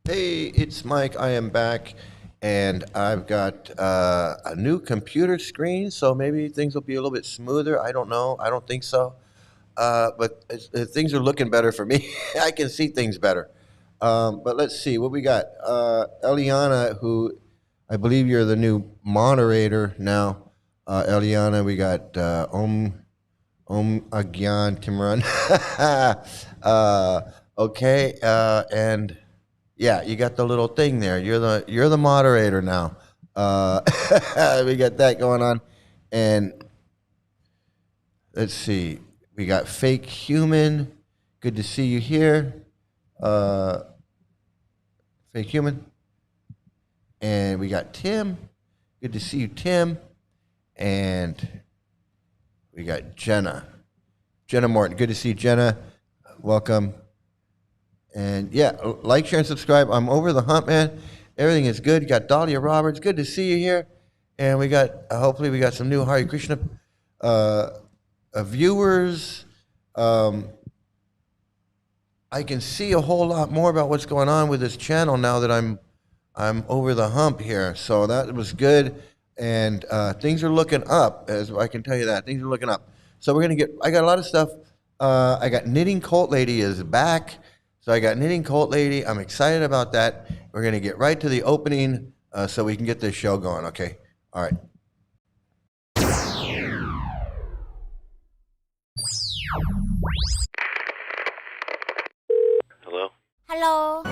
Hey, it's Mike. I am back, and I've got a new computer screen, so maybe things will be a little bit smoother. I don't know. I don't think so. But things are looking better for me. I can see things better. But let's see what we got. Eliana, who I believe you're the new moderator now. Eliana, we got Om Agyan Timran. Okay, and yeah, you got the little thing there. You're the moderator now. Uh, we got that going on, and let's see. We got fake human. Good to see you here, uh, fake human. And we got Tim. Good to see you, Tim. And we got Jenna Morton. Good to see Jenna. Welcome. And yeah, like, share, and subscribe. I'm over the hump, man. Everything is good. You got Dahlia Roberts. Good to see you here. And we got, hopefully, we got some new Hare Krishna viewers. I can see a whole lot more about what's going on with this channel now that I'm over the hump here. So that was good. And things are looking up, as I can tell you that. Things are looking up. So we're going to I got a lot of stuff. I got Knitting Cult Lady is back. So I got Knitting Cult Lady. I'm excited about that. We're going to get right to the opening so we can get this show going, okay? All right. Hello? Hello.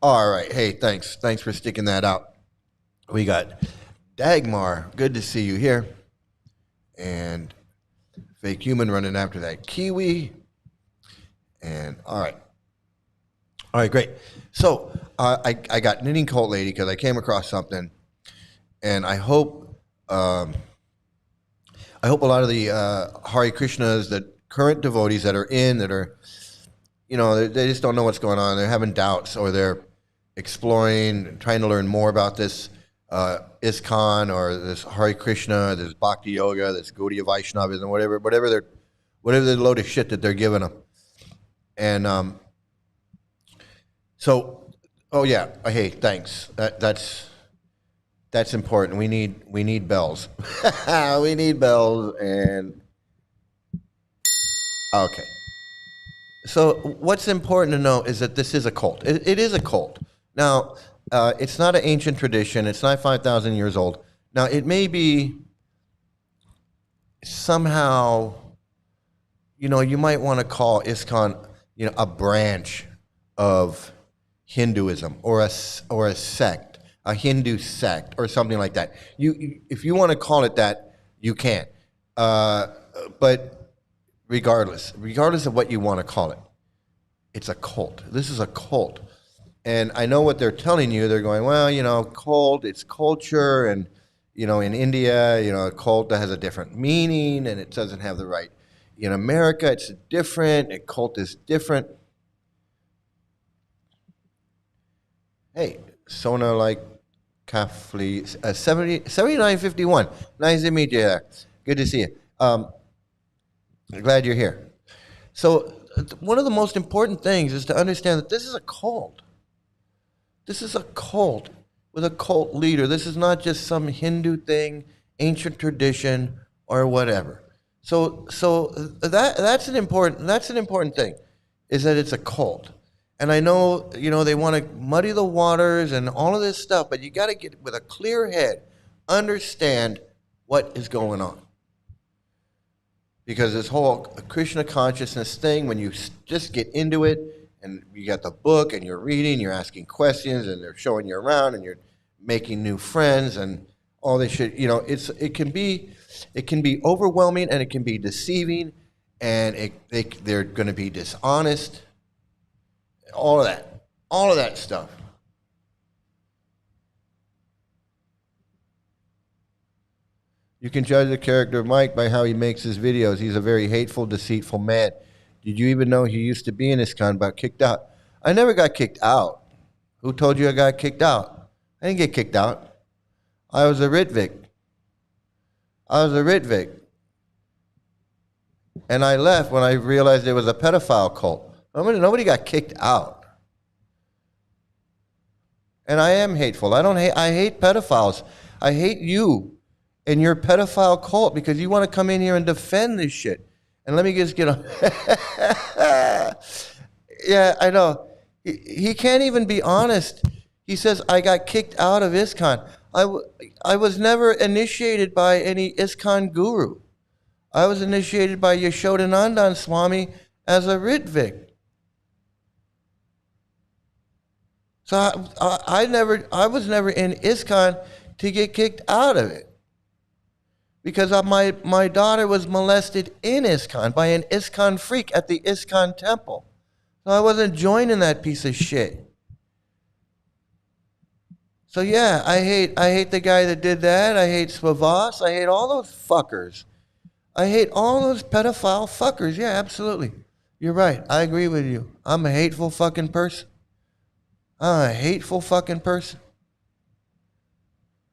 All right. Hey, thanks. Thanks for sticking that out. We got Dagmar. Good to see you here. And fake human running after that kiwi. And all right. All right, great. So I got Knitting Cult Lady because I came across something, and I hope a lot of the Hare Krishnas, that current devotees that are, they just don't know what's going on. They're having doubts, or they're exploring, trying to learn more about this ISKCON or this Hare Krishna, this Bhakti Yoga, this Gaudiya Vaishnavism, whatever the load of shit that they're giving them. And oh yeah, hey, thanks. That's important. We need bells. We need bells. And okay. So what's important to know is that this is a cult. It is a cult. Now, it's not an ancient tradition. It's not 5,000 years old. Now, it may be somehow, you might want to call ISKCON, a branch of Hinduism or a sect, a Hindu sect or something like that. If you want to call it that, you can. But regardless of what you want to call it, it's a cult. This is a cult. And I know what they're telling you. They're going, well, cult, it's culture. And, in India, a cult that has a different meaning and it doesn't have the right. In America, it's different. A cult is different. Hey, Sona like Kafli, 7951. Nice to meet you there. Good to see you. I'm glad you're here. So one of the most important things is to understand that this is a cult. This is a cult with a cult leader. This is not just some Hindu thing, ancient tradition, or whatever. So that's an important thing, is that it's a cult. And I know, they want to muddy the waters and all of this stuff, but you got to get with a clear head, understand what is going on. Because this whole Krishna consciousness thing, when you just get into it, and you got the book, and you're reading, you're asking questions, and they're showing you around, and you're making new friends, and all this shit, it can be overwhelming, and it can be deceiving, and they're going to be dishonest, all of that stuff. You can judge the character of Mike by how he makes his videos. He's a very hateful, deceitful man. Did you even know he used to be in ISKCON but kicked out? I never got kicked out. Who told you I got kicked out? I didn't get kicked out. I was a Ritvik. And I left when I realized it was a pedophile cult. Nobody got kicked out. And I am hateful. I hate pedophiles. I hate you and your pedophile cult because you want to come in here and defend this shit. And let me just get on. Yeah, I know. He can't even be honest. He says, I got kicked out of ISKCON. I was never initiated by any ISKCON guru. I was initiated by Yashodanandan Swami as a Ritvik. So I was never in ISKCON to get kicked out of it. Because my daughter was molested in ISKCON by an ISKCON freak at the ISKCON temple. So I wasn't joining that piece of shit. So yeah, I hate the guy that did that. I hate Svavas. I hate all those fuckers. I hate all those pedophile fuckers. Yeah, absolutely. You're right. I agree with you. I'm a hateful fucking person. I'm a hateful fucking person.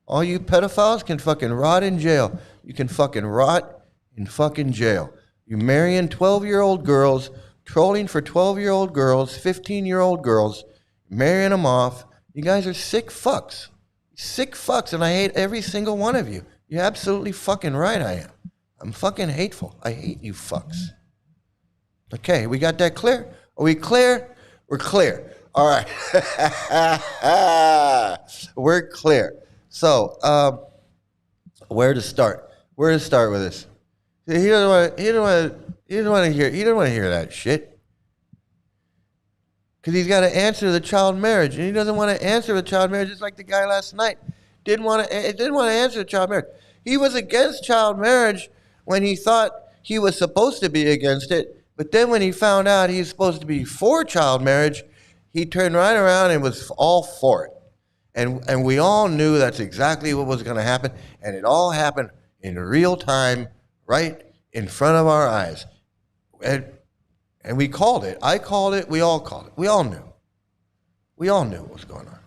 All you pedophiles can fucking rot in jail. You can fucking rot in fucking jail. You're marrying 12-year-old girls, trolling for 12-year-old girls, 15-year-old girls, marrying them off. You guys are sick fucks. Sick fucks, and I hate every single one of you. You're absolutely fucking right I am. I'm fucking hateful. I hate you fucks. Okay, we got that clear? Are we clear? We're clear. All right. We're clear. So, where to start? Where to start with this? He doesn't want to hear that shit. Because he's got to answer the child marriage, and he doesn't want to answer the child marriage. Just like the guy last night didn't want to answer the child marriage. He was against child marriage when he thought he was supposed to be against it, but then when he found out he's supposed to be for child marriage, he turned right around and was all for it. And we all knew that's exactly what was going to happen, and it all happened in real time, right in front of our eyes. And we called it. I called it. We all called it. We all knew. We all knew what was going on.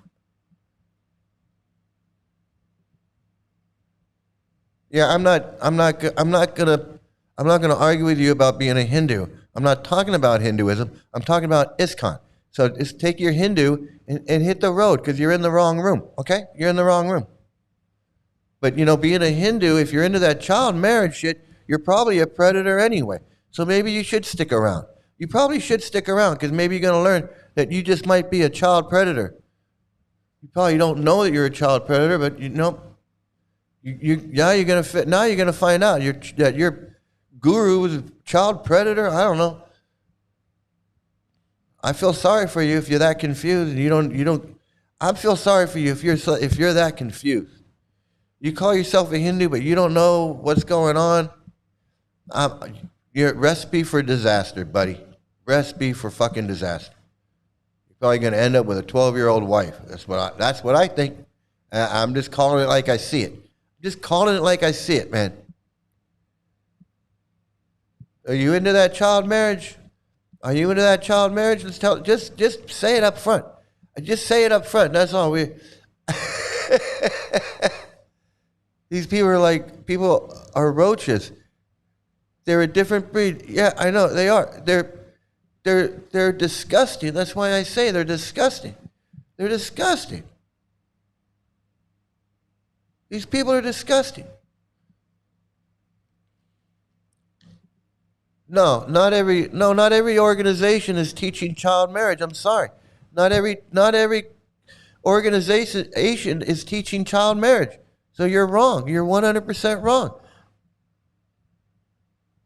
Yeah, I'm not gonna argue with you about being a Hindu. I'm not talking about Hinduism. I'm talking about ISKCON. So just take your Hindu and hit the road because you're in the wrong room. Okay, you're in the wrong room. But being a Hindu, if you're into that child marriage shit, you're probably a predator anyway. So maybe you should stick around. You probably should stick around because maybe you're gonna learn that you just might be a child predator. You probably don't know that you're a child predator, but you're gonna find out that your guru was a child predator. I don't know. I feel sorry for you if you're that confused. I feel sorry for you if you're that confused. You call yourself a Hindu, but you don't know what's going on. You're a recipe for disaster, buddy. Recipe for fucking disaster. You're probably gonna end up with a 12-year-old wife. That's what I think. I'm just calling it like I see it. Just calling it like I see it, man. Are you into that child marriage? Are you into that child marriage? Just say it up front. Just say it up front. That's all These people are roaches. They're a different breed. Yeah, I know they are. They're disgusting. That's why I say they're disgusting. They're disgusting. These people are disgusting. No, not every organization is teaching child marriage. I'm sorry. Not every organization is teaching child marriage. So you're wrong. You're 100% wrong.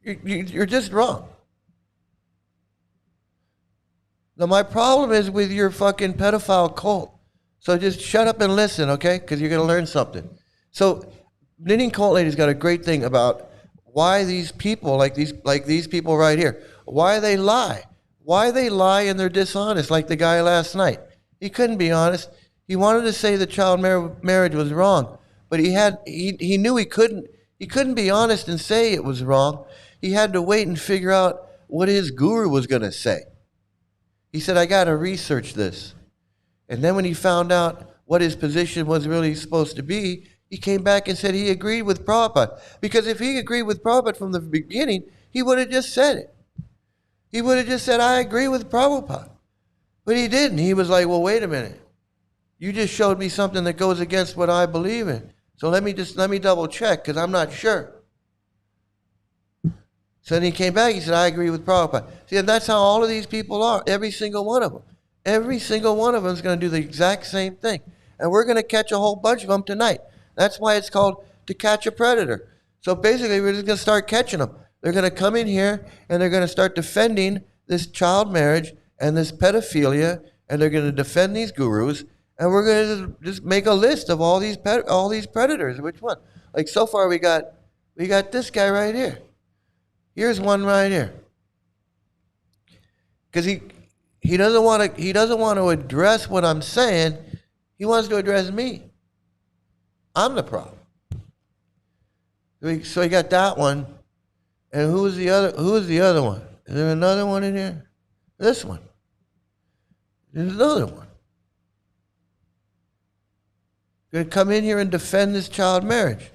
You're just wrong. Now, my problem is with your fucking pedophile cult. So just shut up and listen, okay? Because you're going to learn something. So Knitting Cult Lady's got a great thing about why these people, like these people right here, why they lie. Why they lie and they're dishonest, like the guy last night. He couldn't be honest. He wanted to say the child marriage was wrong, but he knew he couldn't be honest and say it was wrong. He had to wait and figure out what his guru was going to say. He said, I got to research this. And then when he found out what his position was really supposed to be, he came back and said he agreed with Prabhupada. Because if he agreed with Prabhupada from the beginning, he would have just said it. He would have just said, I agree with Prabhupada. But he didn't. He was like, well, wait a minute. You just showed me something that goes against what I believe in. So let me double check because I'm not sure. So then he came back, he said, I agree with Prabhupada. See, and that's how all of these people are, every single one of them. Every single one of them is going to do the exact same thing. And we're going to catch a whole bunch of them tonight. That's why it's called To Catch a Predator. So basically, we're just going to start catching them. They're going to come in here and they're going to start defending this child marriage and this pedophilia, and they're going to defend these gurus, and we're going to just make a list of all these predators. Which one? Like so far, we got this guy right here. Here's one right here. Because he doesn't want to address what I'm saying. He wants to address me. I'm the problem. So he got that one. And who's the other one? Is there another one in here? This one. There's another one. Going to come in here and defend this child marriage.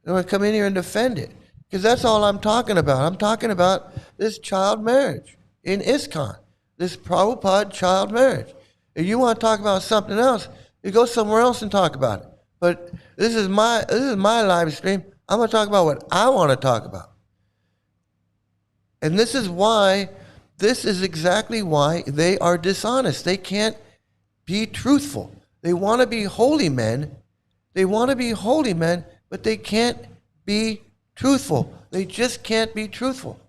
They're going to come in here and defend it. Because that's all I'm talking about. I'm talking about this child marriage in ISKCON. This Prabhupada child marriage. If you want to talk about something else, you go somewhere else and talk about it. But this is my live stream. I'm going to talk about what I want to talk about. And this is exactly why they are dishonest. They can't be truthful. They want to be holy men. But they can't be truthful. They just can't be truthful.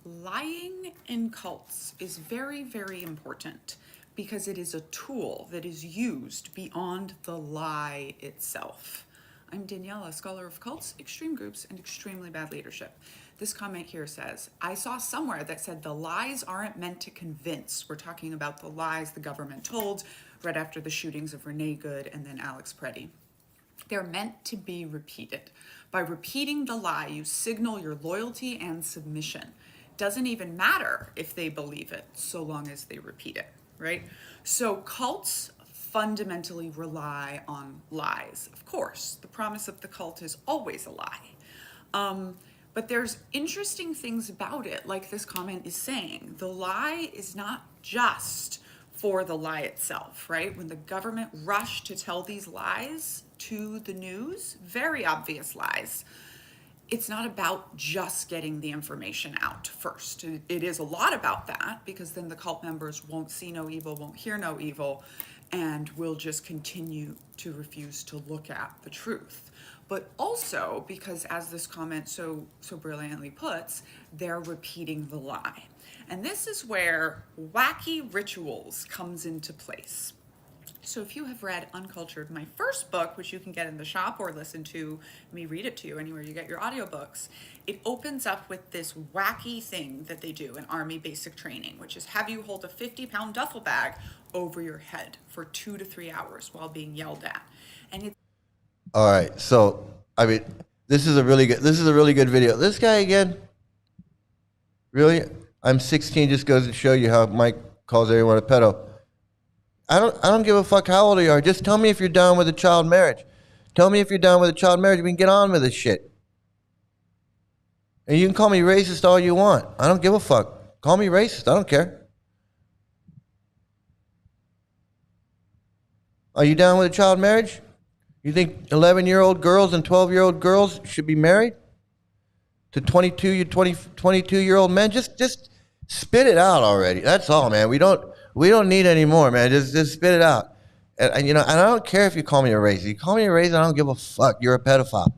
Lying in cults is very, very important because it is a tool that is used beyond the lie itself. I'm Danielle, a scholar of cults, extreme groups, and extremely bad leadership. This comment here says, I saw somewhere that said the lies aren't meant to convince. We're talking about the lies the government told right after the shootings of Renee Good and then Alex Preddy. They're meant to be repeated. By repeating the lie, you signal your loyalty and submission. Doesn't even matter if they believe it, so long as they repeat it, right? So cults fundamentally rely on lies. Of course, the promise of the cult is always a lie. But there's interesting things about it, like this comment is saying. The lie is not just for the lie itself, right? When the government rushed to tell these lies to the news, very obvious lies, it's not about just getting the information out first. It is a lot about that, because then the cult members won't see no evil, won't hear no evil, and will just continue to refuse to look at the truth. But also because, as this comment so brilliantly puts, they're repeating the lie. And this is where wacky rituals comes into place. So if you have read Uncultured, my first book, which you can get in the shop or listen to me read it to you anywhere you get your audiobooks, it opens up with this wacky thing that they do in Army basic training, which is have you hold a 50-pound duffel bag over your head for 2 to 3 hours while being yelled at. And it's all right, so I mean, this is a really good video. This guy again, really? I'm 16 just goes to show you how Mike calls everyone a pedo. I don't give a fuck how old you are. Just tell me if you're down with a child marriage. Tell me if you're down with a child marriage. We can get on with this shit. And you can call me racist all you want. I don't give a fuck. Call me racist. I don't care. Are you down with a child marriage? You think 11-year-old girls and 12-year-old girls should be married to 22-year-old men? Just spit it out already. That's all, man. We don't need any more, man. Just spit it out. And you know, and I don't care if you call me a racist. You call me a racist, I don't give a fuck. You're a pedophile.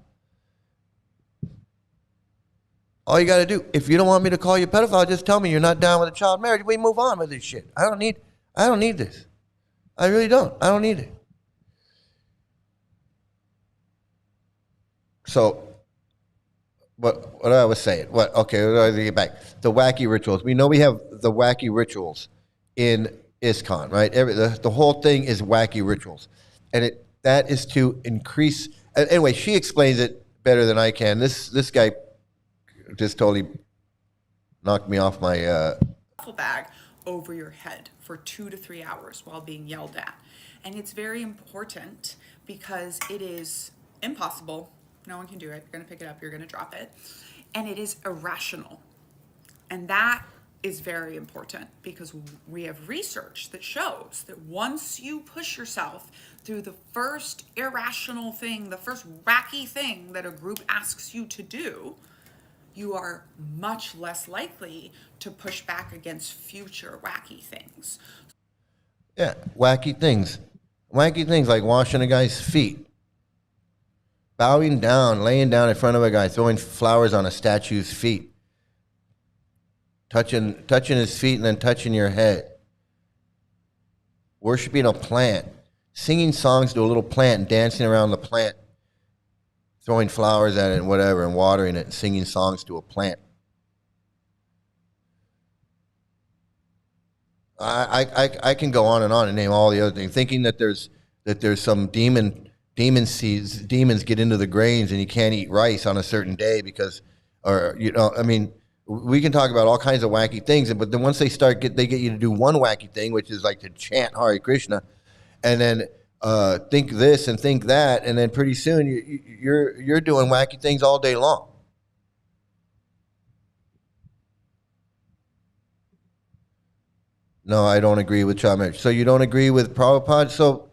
All you got to do, if you don't want me to call you a pedophile, just tell me you're not down with a child marriage. We move on with this shit. I don't need this. I really don't. I don't need it. So, what I was saying, okay, let me get back. The wacky rituals. We know we have the wacky rituals in ISKCON, right? The whole thing is wacky rituals. And that is to increase, anyway, she explains it better than I can. This guy just totally knocked me off my duffel bag over your head for 2 to 3 hours while being yelled at. And it's very important because it is impossible. No one can do it. You're going to pick it up, you're going to drop it. And it is irrational. And that is very important because we have research that shows that once you push yourself through the first irrational thing, the first wacky thing that a group asks you to do, you are much less likely to push back against future wacky things. Yeah, wacky things. Wacky things like washing a guy's feet, bowing down, laying down in front of a guy, throwing flowers on a statue's feet, touching his feet and then touching your head, worshiping a plant, singing songs to a little plant and dancing around the plant, throwing flowers at it and whatever and watering it and singing songs to a plant. I can go on and name all the other things, thinking that there's some demon seeds, demons get into the grains and you can't eat rice on a certain day because, or, you know, I mean, we can talk about all kinds of wacky things, but then once they get you to do one wacky thing, which is like to chant Hare Krishna, and then think this and think that, and then pretty soon you're doing wacky things all day long. No, I don't agree with child marriage. So you don't agree with Prabhupada? So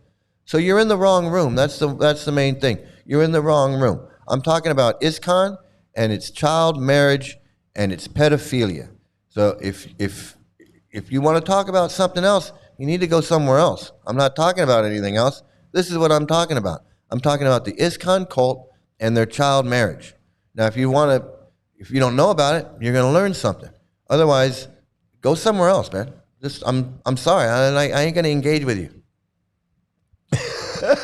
you're in the wrong room. That's the main thing. You're in the wrong room. I'm talking about ISKCON and it's child marriage and it's pedophilia. So if you want to talk about something else, you need to go somewhere else. I'm not talking about anything else. This is what I'm talking about. I'm talking about the ISKCON cult and their child marriage. Now, if you don't know about it, you're going to learn something. Otherwise, go somewhere else, man. I'm sorry. I ain't going to engage with you. I'm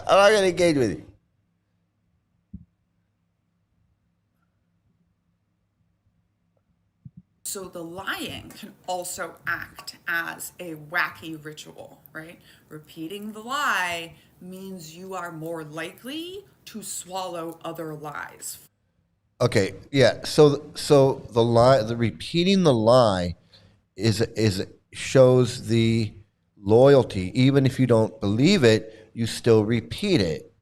not going to engage with you. So the lying can also act as a wacky ritual, right? Repeating the lie means you are more likely to swallow other lies. Okay, yeah. So the repeating the lie shows the loyalty. Even if you don't believe it, you still repeat it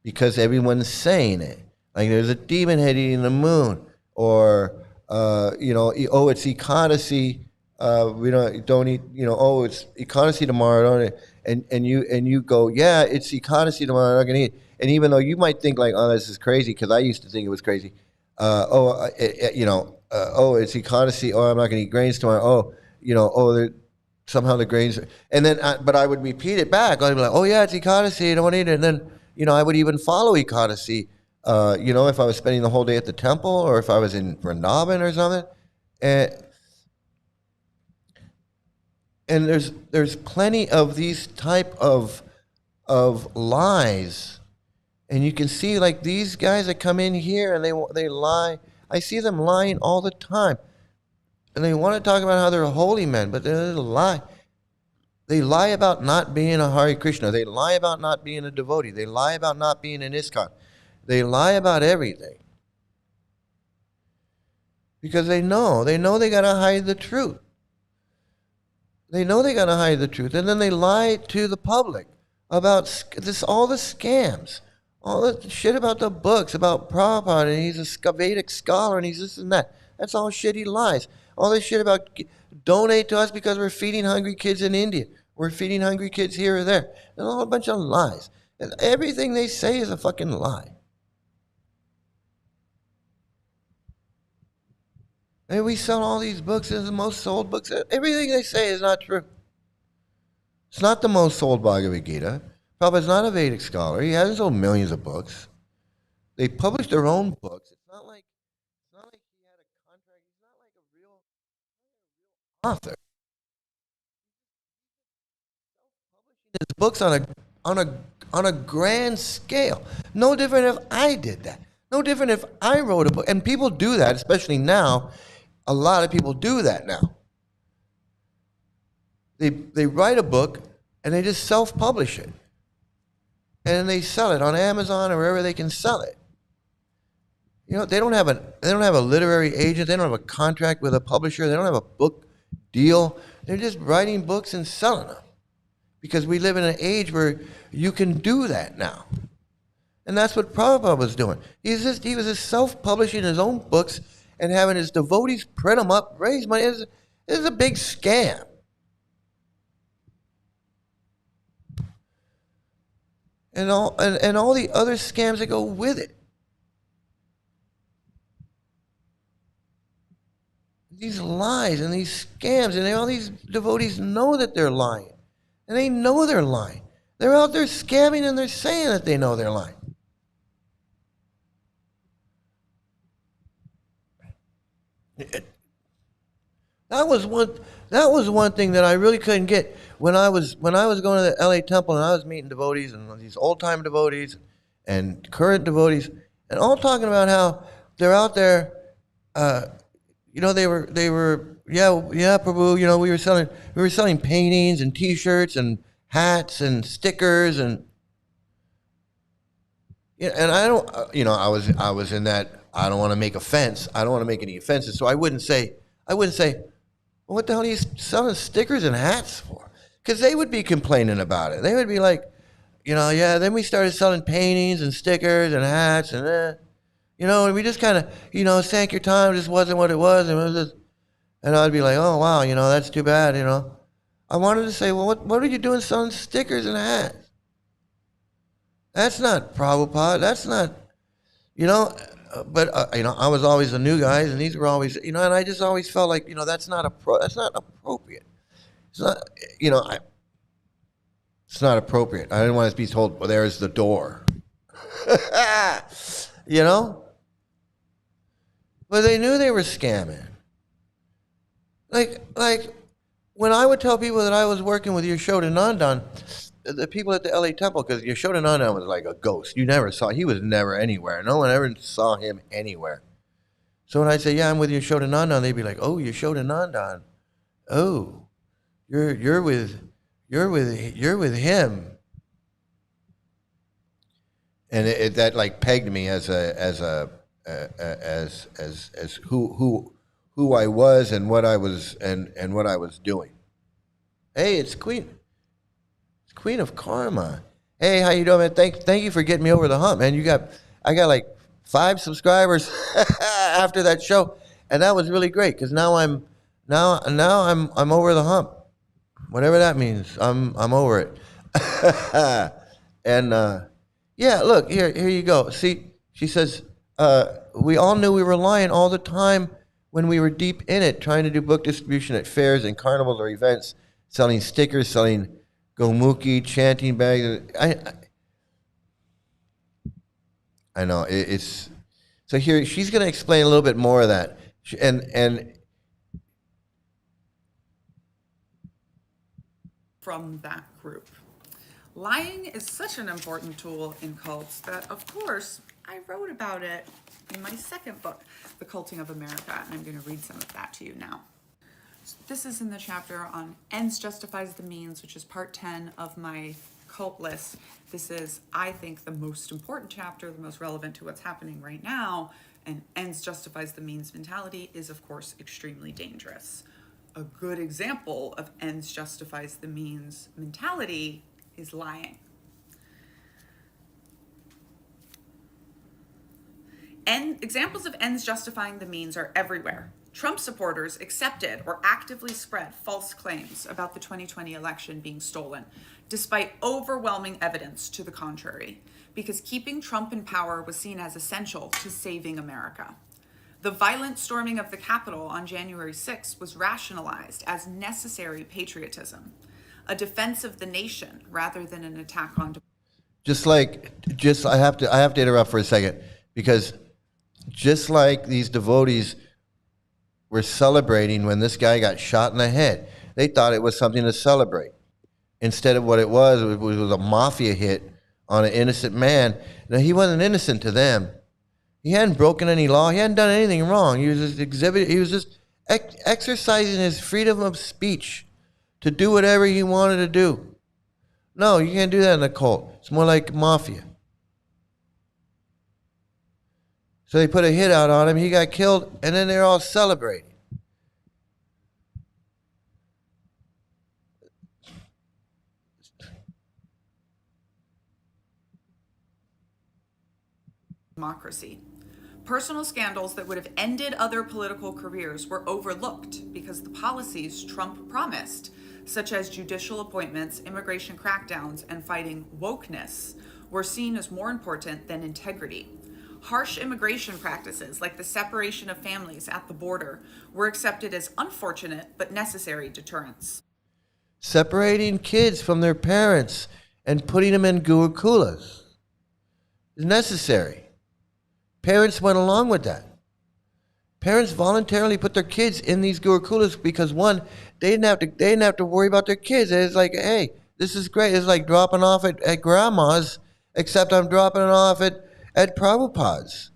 because everyone's saying it. Like there's a demon head eating the moon, or it's Ecodicity. We don't eat. It's Ecodicity tomorrow, and you go, yeah, it's Ecodicity tomorrow. I'm not gonna eat. And even though you might think like, oh, this is crazy, because I used to think it was crazy. It's Ecodicity. Oh, I'm not gonna eat grains tomorrow. Somehow the grains. And then, but I would repeat it back. I'd be like, oh yeah, it's Ecodicity. I don't eat it. And then, I would even follow Ecodicity. If I was spending the whole day at the temple or if I was in Vrindavan or something. And there's plenty of these type of lies. And you can see like these guys that come in here and they lie. I see them lying all the time. And they want to talk about how they're holy men, but they're a lie. They lie about not being a Hare Krishna. They lie about not being a devotee. They lie about not being an ISKCON. They lie about everything. Because they know they got to hide the truth. They know they got to hide the truth. And then they lie to the public about all the scams, all the shit about the books, about Prabhupada, and he's a Vedic scholar, and he's this and that. That's all shit he lies. All this shit about donate to us because we're feeding hungry kids in India. We're feeding hungry kids here or there. There's a whole bunch of lies. And everything they say is a fucking lie. And we sell all these books as the most sold books. Everything they say is not true. It's not the most sold Bhagavad Gita. Prabhupada's not a Vedic scholar. He hasn't sold millions of books. They publish their own books. It's not like he had a contract. He's not like a real author. His books on a grand scale. No different if I did that. No different if I wrote a book. And people do that, especially now. A lot of people do that now. They write a book and they just self-publish it. And then they sell it on Amazon or wherever they can sell it. You know, they don't have a literary agent, they don't have a contract with a publisher, they don't have a book deal. They're just writing books and selling them. Because we live in an age where you can do that now. And that's what Prabhupada was doing. He was just self-publishing his own books and having his devotees print them up, raise money. It was a big scam. And all the other scams that go with it. These lies and these scams, and all these devotees know that they're lying. And they know they're lying. They're out there scamming and they're saying that they know they're lying. That was one thing that I really couldn't get when I was going to the LA temple and I was meeting devotees and these old time devotees and current devotees and all talking about how they're out there. They were Prabhu. We were selling paintings and T-shirts and hats and stickers and I don't. I was in that. I don't want to make offense. I don't want to make any offenses. So I wouldn't say, well, what the hell are you selling stickers and hats for? Because they would be complaining about it. They would be like, then we started selling paintings and stickers and hats and, and we just kind of, sank your time. Just wasn't what it was. And I'd be like, oh, wow, that's too bad, I wanted to say, well, what are you doing selling stickers and hats? That's not Prabhupada. That's not, but I was always the new guys, and these were always, and I just always felt like, that's not appropriate. It's not, it's not appropriate. I didn't want to be told, well, there's the door. But they knew they were scamming. Like when I would tell people that I was working with Yashodanandan, the people at the LA temple, because Yashodanandan was like a ghost. He was never anywhere. No one ever saw him anywhere. So when I'd say, yeah, I'm with Yashodanandan, they'd be like, oh, Yashodanandan. Oh, you're with him. And that like pegged me as who I was and what I was and what I was doing. Hey, it's Queen of Karma. Hey, how you doing, man? Thank you for getting me over the hump, man. I got like 5 subscribers after that show, and that was really great because now I'm over the hump, whatever that means. I'm over it. And yeah, look here you go. See, she says we all knew we were lying all the time when we were deep in it, trying to do book distribution at fairs and carnivals or events, selling stickers, selling Gomuki, chanting bags. I know it's so here she's going to explain a little bit more of that, and from that group. Lying is such an important tool in cults that, of course, I wrote about it in my second book, The Culting of America, and I'm going to read some of that to you now. This is in the chapter on Ends Justifies the Means, which is part 10 of my cult list. This is, I think, the most important chapter, the most relevant to what's happening right now, and Ends Justifies the Means mentality is, of course, extremely dangerous. A good example of ends justifies the means mentality is lying. Examples of ends justifying the means are everywhere. Trump supporters accepted or actively spread false claims about the 2020 election being stolen, despite overwhelming evidence to the contrary, because keeping Trump in power was seen as essential to saving America. The violent storming of the Capitol on January 6th was rationalized as necessary patriotism. a defense of the nation rather than an attack on. I have to interrupt for a second, because just like these devotees were celebrating when this guy got shot in the head, they thought it was something to celebrate. Instead of what it was a mafia hit on an innocent man. Now, he wasn't innocent to them. He hadn't broken any law. He hadn't done anything wrong. He was just exercising his freedom of speech to do whatever he wanted to do. No, you can't do that in a cult. It's more like mafia. So they put a hit out on him. He got killed, and then they're all celebrating. Democracy. Personal scandals that would have ended other political careers were overlooked because the policies Trump promised, such as judicial appointments, immigration crackdowns, and fighting wokeness, were seen as more important than integrity. Harsh immigration practices, like the separation of families at the border, were accepted as unfortunate but necessary deterrents. Separating kids from their parents and putting them in gurukulas is necessary. Parents went along with that. Parents voluntarily put their kids in these gurukulas because, one, they didn't have to worry about their kids. It's like, hey, this is great. It's like dropping off at grandma's, except I'm dropping it off at Prabhupada's.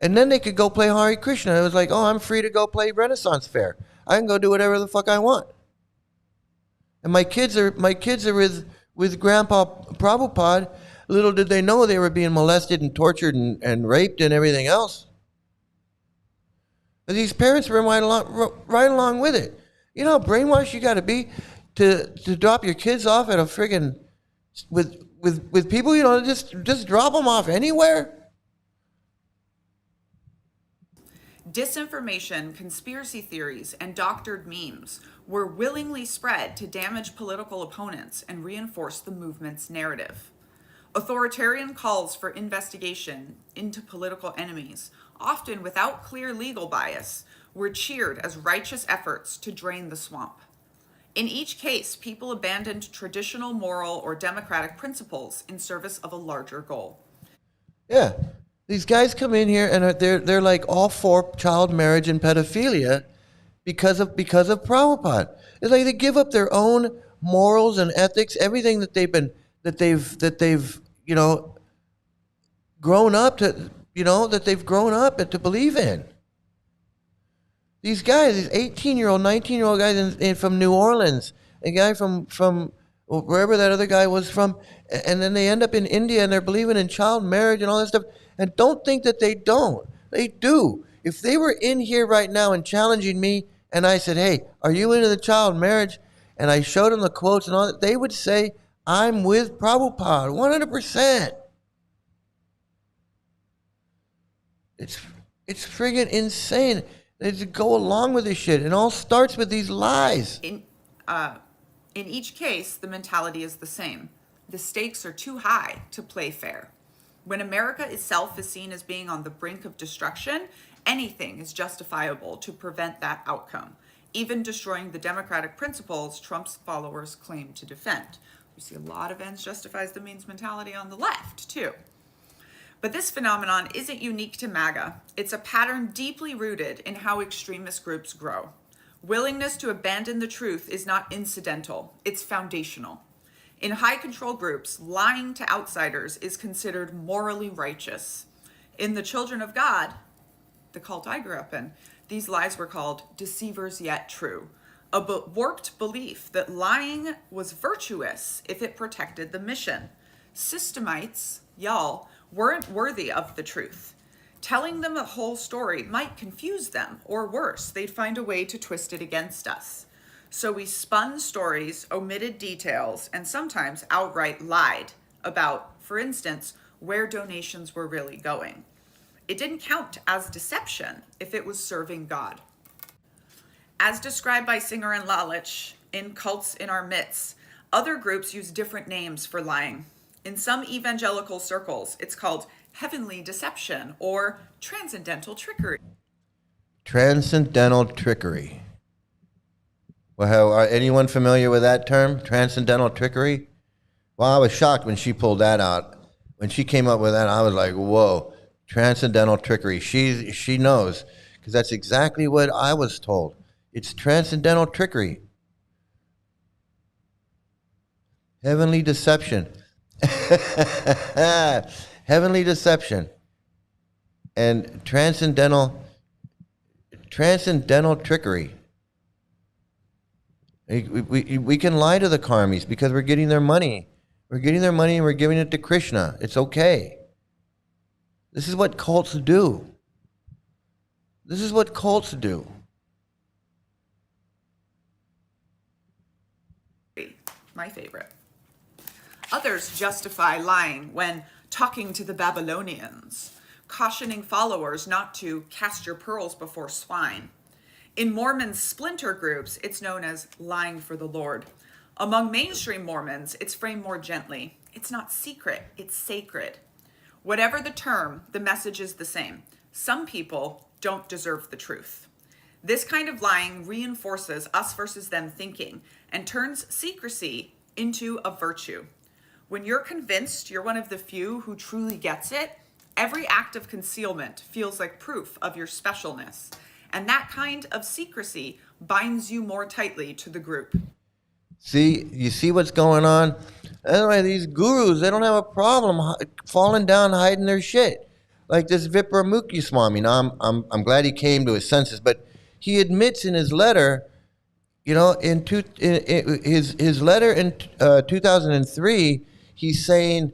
And then they could go play Hare Krishna. It was like, oh, I'm free to go play Renaissance Fair. I can go do whatever the fuck I want. And my kids are with Grandpa Prabhupada. Little did they know they were being molested and tortured and raped and everything else. But these parents were right along with it. You know how brainwashed you got to be to drop your kids off at a friggin' with people, you know, just drop them off anywhere. Disinformation, conspiracy theories, and doctored memes were willingly spread to damage political opponents and reinforce the movement's narrative. Authoritarian calls for investigation into political enemies, often without clear legal bias, were cheered as righteous efforts to drain the swamp. In each case, people abandoned traditional moral or democratic principles in service of a larger goal. Yeah. These guys come in here and they're like all for child marriage and pedophilia because of Prabhupada. It's like they give up their own morals and ethics, everything that they've you know grown up to, you know, that they've grown up to believe in. These guys, these 18-year-old, 19-year-old guys from New Orleans, a guy from wherever that other guy was from, and then they end up in India and they're believing in child marriage and all that stuff. And don't think that they don't. They do. If they were in here right now and challenging me, and I said, hey, are you into the child marriage? And I showed them the quotes and all that, they would say, I'm with Prabhupada, 100%. It's friggin' insane. They just go along with this shit. It all starts with these lies. In each case, the mentality is the same. The stakes are too high to play fair. When America itself is seen as being on the brink of destruction, anything is justifiable to prevent that outcome, even destroying the democratic principles Trump's followers claim to defend. We see a lot of ends justifies the means mentality on the left, too. But this phenomenon isn't unique to MAGA. It's a pattern deeply rooted in how extremist groups grow. Willingness to abandon the truth is not incidental, it's foundational. In high-control groups, lying to outsiders is considered morally righteous. In the Children of God, the cult I grew up in, these lies were called deceivers yet true, a warped belief that lying was virtuous if it protected the mission. Systemites, y'all, weren't worthy of the truth. Telling them the whole story might confuse them, or worse, they'd find a way to twist it against us. So we spun stories, omitted details, and sometimes outright lied about, for instance, where donations were really going. It didn't count as deception if it was serving God. As described by Singer and Lalich in Cults in Our Midst, other groups use different names for lying. In some evangelical circles, it's called heavenly deception or transcendental trickery. Transcendental trickery. Well, are anyone familiar with that term, transcendental trickery? Well, I was shocked when she pulled that out. When she came up with that, I was like, whoa, transcendental trickery. She knows, because that's exactly what I was told. It's transcendental trickery. Heavenly deception. Heavenly deception. And transcendental trickery. We can lie to the karmis because we're getting their money. We're getting their money and we're giving it to Krishna. It's okay. This is what cults do. This is what cults do. My favorite. Others justify lying when talking to the Babylonians, cautioning followers not to cast your pearls before swine. In Mormon splinter groups, it's known as lying for the Lord. Among mainstream Mormons, it's framed more gently. It's not secret, it's sacred. Whatever the term, the message is the same. Some people don't deserve the truth. This kind of lying reinforces us versus them thinking and turns secrecy into a virtue. When you're convinced you're one of the few who truly gets it, every act of concealment feels like proof of your specialness. And that kind of secrecy binds you more tightly to the group. See, you see what's going on? Anyway, these gurus, they don't have a problem falling down, hiding their shit. Like this Vipramukhi Swami. Now, I'm glad he came to his senses, but he admits in his letter, you know, his letter in 2003, he's saying,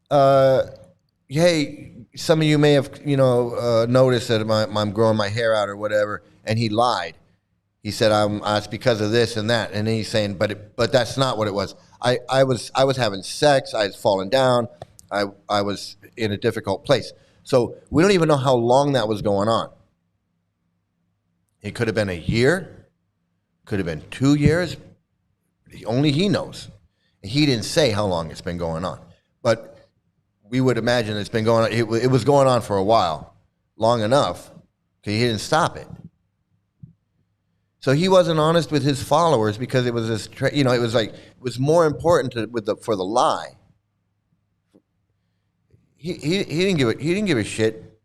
hey, some of you may have, noticed that I'm growing my hair out or whatever, and he lied. He said, it's because of this and that. And then he's saying, but that's not what it was. I was having sex. I was falling down. I was in a difficult place. So we don't even know how long that was going on. It could have been a year. Could have been 2 years. Only he knows. He didn't say how long it's been going on. But we would imagine it's been going on. It was going on for a while. Long enough. Because he didn't stop it. So he wasn't honest with his followers because it was this, it was more important for the lie. He didn't give a shit.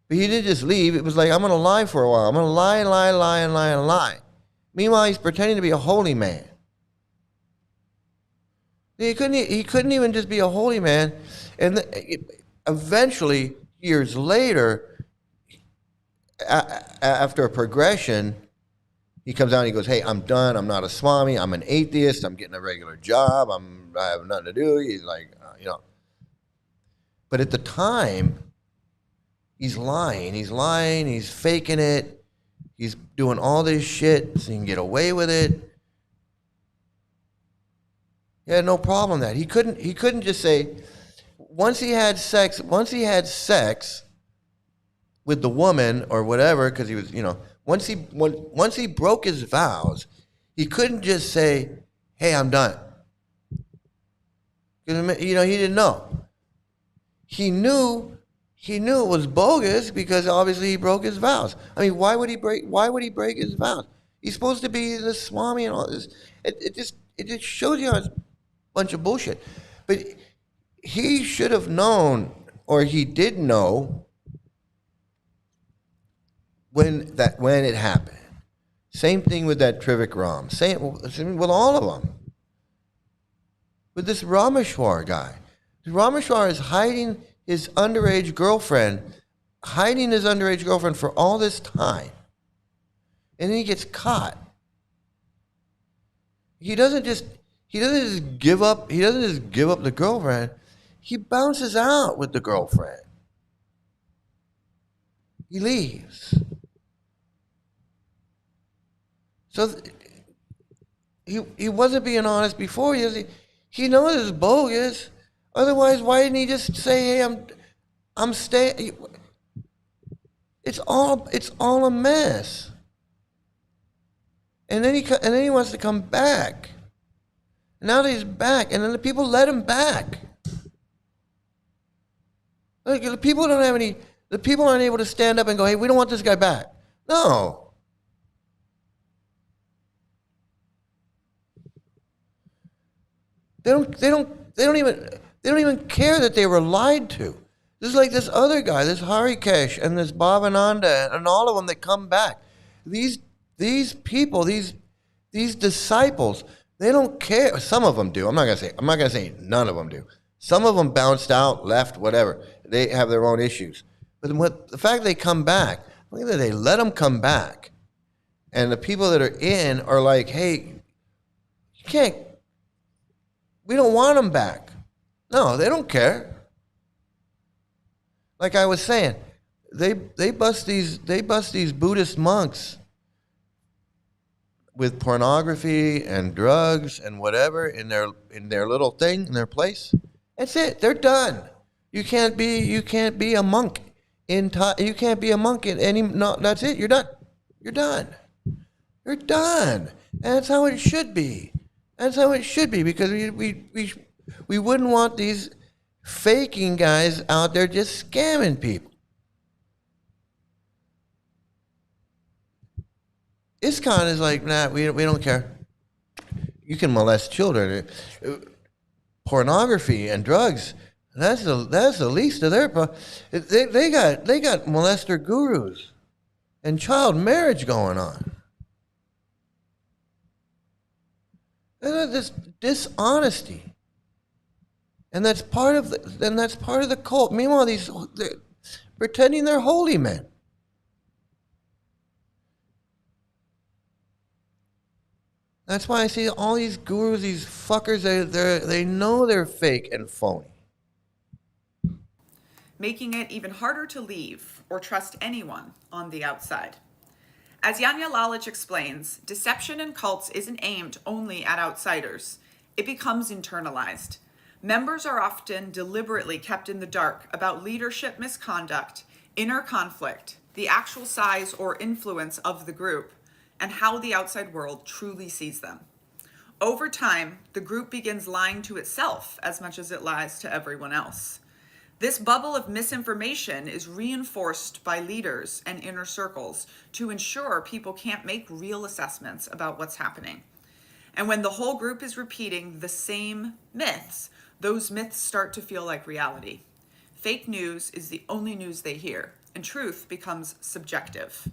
But he didn't just leave. It was like, I'm going to lie for a while. I'm going to lie and lie and lie and lie and lie. Meanwhile, he's pretending to be a holy man. He couldn't even just be a holy man. And eventually, years later, after a progression, he comes out and he goes, hey, I'm done. I'm not a Swami. I'm an atheist. I'm getting a regular job. I have nothing to do. He's like, But at the time, he's lying. He's faking it. He's doing all this shit so he can get away with it. He had no problem with that. He couldn't just say, once he had sex with the woman or whatever, because he was, once he broke his vows, he couldn't just say, hey, I'm done. He didn't know. He knew it was bogus because obviously he broke his vows. I mean, why would he break his vows? He's supposed to be the Swami and all this. It just shows you how it's a bunch of bullshit. But he should have known, or he did know, when it happened. Same thing with that Trivik Ram. Same with all of them. With this Rameshwar guy. Rameshwar is hiding his underage girlfriend for all this time. And then he gets caught. He doesn't just give up the girlfriend. He bounces out with the girlfriend. He leaves. So he wasn't being honest before. He knows it's bogus. Otherwise, why didn't he just say, "Hey, I'm staying"? It's all a mess. And then he wants to come back. Now that he's back, and then the people let him back. Like, the people aren't able to stand up and go, "Hey, we don't want this guy back." No. They don't even care that they were lied to. This is like this other guy, this Harikesh and this Bhavananda and all of them that come back. These people, these disciples, they don't care. Some of them do. I'm not gonna say none of them do. Some of them bounced out, left, whatever. They have their own issues. But the fact they come back, look at that, they let them come back. And the people that are in are like, hey, we don't want them back. No, they don't care. Like I was saying, they bust these Buddhist monks with pornography and drugs and whatever in their little thing, in their place. That's it. They're done. You can't be a monk you can't be a monk in any. No, that's it. You're done. You're done. You're done. And that's how it should be. That's how it should be, because we wouldn't want these faking guys out there just scamming people. ISKCON is like, nah, we don't care. You can molest children. Pornography and drugs, that's the least of their problem. They got molester gurus and child marriage going on. And this dishonesty. And that's part of the cult. Meanwhile, they're pretending they're holy men. That's why I see all these gurus, these fuckers, they know they're fake and phony. Making it even harder to leave or trust anyone on the outside. As Yanya Lalich explains, deception in cults isn't aimed only at outsiders. It becomes internalized. Members are often deliberately kept in the dark about leadership misconduct, inner conflict, the actual size or influence of the group, and how the outside world truly sees them. Over time, the group begins lying to itself as much as it lies to everyone else. This bubble of misinformation is reinforced by leaders and inner circles to ensure people can't make real assessments about what's happening. And when the whole group is repeating the same myths, those myths start to feel like reality. Fake news is the only news they hear, and truth becomes subjective.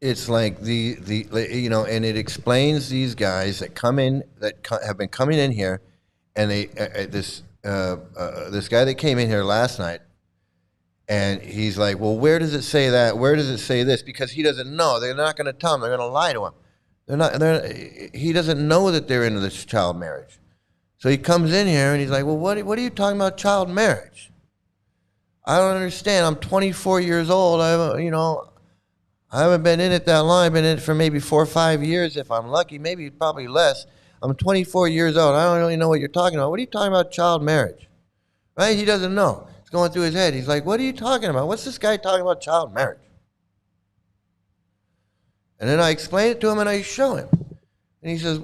It's like and it explains these guys that come in, have been coming in here, and this guy that came in here last night, and he's like, well, where does it say that? Where does it say this? Because he doesn't know. They're not going to tell him. They're going to lie to him. He doesn't know that they're into this child marriage. So he comes in here and he's like, well, what are you talking about child marriage? I don't understand. I'm 24 years old. I haven't been in it that long. I've been in it for maybe 4 or 5 years, if I'm lucky, maybe probably less. I'm 24 years old. I don't really know what you're talking about. What are you talking about child marriage? Right? He doesn't know. It's going through his head. He's like, what are you talking about? What's this guy talking about child marriage? And then I explain it to him and I show him. And he says,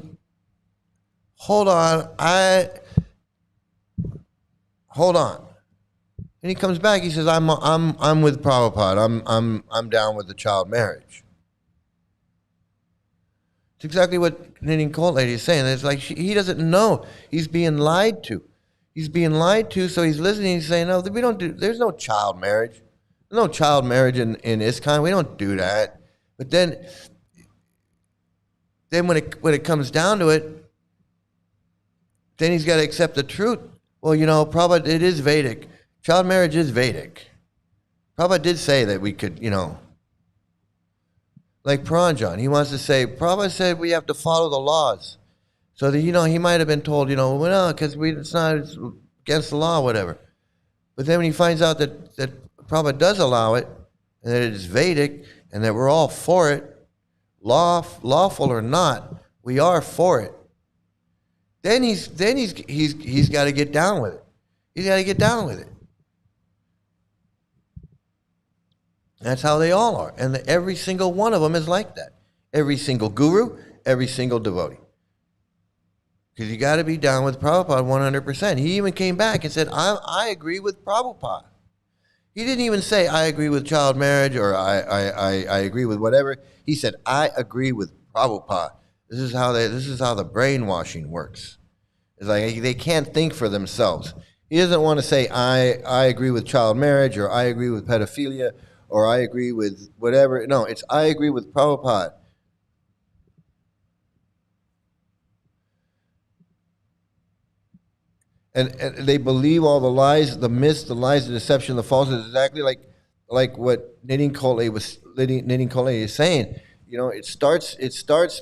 hold on. And he comes back. He says, "I'm with Prabhupada. I'm down with the child marriage." It's exactly what Canadian cult lady is saying. It's like he doesn't know. He's being lied to. He's being lied to. So he's listening. He's saying, "No, we don't do. There's no child marriage. There's no child marriage in ISKCON. We don't do that." But then when it comes down to it, then he's got to accept the truth. Well, Prabhupada, it is Vedic. Child marriage is Vedic. Prabhupada did say that we could, like Pranjan, he wants to say, Prabhupada said we have to follow the laws. So that, he might have been told, well, no, because it's against the law, whatever. But then when he finds out that Prabhupada does allow it, and that it is Vedic, and that we're all for it, lawful or not, we are for it. Then he's got to get down with it. He's got to get down with it. That's how they all are. And every single one of them is like that. Every single guru, every single devotee. Because you got to be down with Prabhupada 100%. He even came back and said, I agree with Prabhupada. He didn't even say, I agree with child marriage or I agree with whatever. He said, I agree with Prabhupada. This is how the brainwashing works. It's like they can't think for themselves. He doesn't want to say, I agree with child marriage, or I agree with pedophilia, or I agree with whatever. No, it's I agree with Prabhupada. And they believe all the lies, the myths, the lies, the deception, the falsehood, exactly like what Knitting Cole is saying. You know, it starts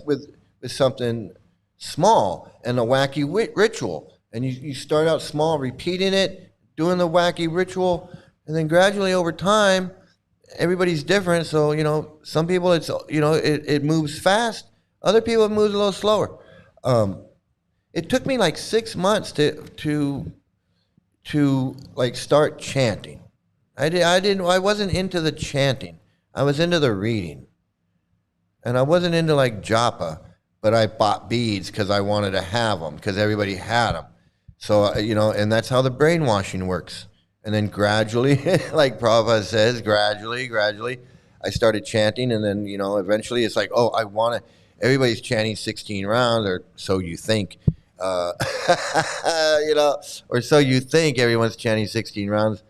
with something small and a wacky ritual, and you start out small, repeating it, doing the wacky ritual, and then gradually over time, everybody's different. So you know, some people it moves fast, other people it moves a little slower. It took me like 6 months to like start chanting. I wasn't into the chanting. I was into the reading. And I wasn't into like japa, but I bought beads because I wanted to have them because everybody had them. So, you know, and that's how the brainwashing works. And then gradually, like Prabhupada says, gradually, I started chanting. And then, you know, eventually it's like, oh, everybody's chanting 16 rounds, or so you think. You know, or so you think everyone's chanting 16 rounds.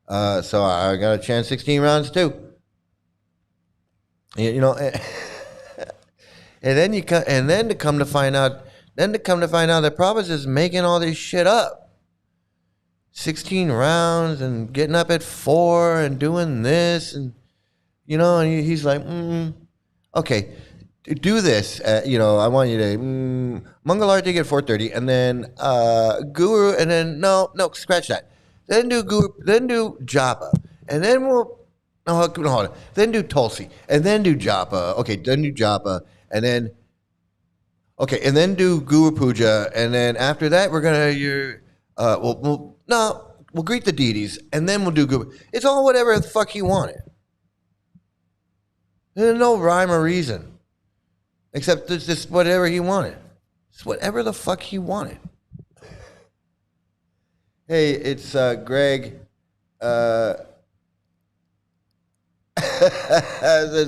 So I got to chant 16 rounds too. You know, and then to come to find out that Prabhupada is making all this shit up. 16 rounds and getting up at 4 and doing this, and you know, and he's like, okay, do this. You know, I want you to Mangal Arati at 4:30, and then Guru, and then no, scratch that. Then do Guru, then do Japa, and then we'll hold on. Then do Tulsi, and then do Japa. Okay, then do Japa, and then do Guru Puja, and then after that we're gonna we'll greet the deities, and then we'll do Guru. It's all whatever the fuck he wanted. There's no rhyme or reason. Except it's just whatever he wanted. It's whatever the fuck he wanted. Hey, it's Greg. It's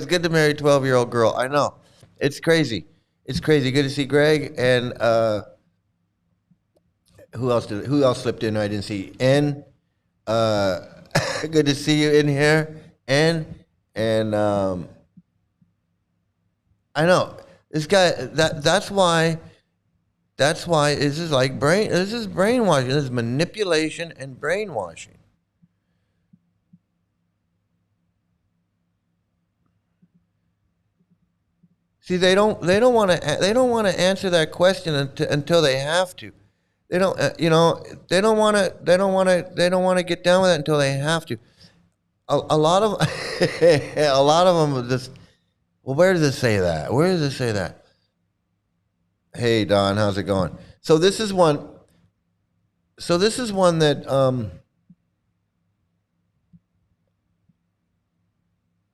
good to marry a 12-year-old girl. I know. It's crazy. It's crazy. Good to see Greg. And who else slipped in? I didn't see. N. Good to see you in here. N. And I know. This guy, that's why this is brainwashing. This is manipulation and brainwashing. See, they don't want to answer that question until they have to. They don't they don't want to get down with it until they have to. A lot of them just. Well, where does it say that? Where does it say that? Hey, Don, how's it going? So this is one that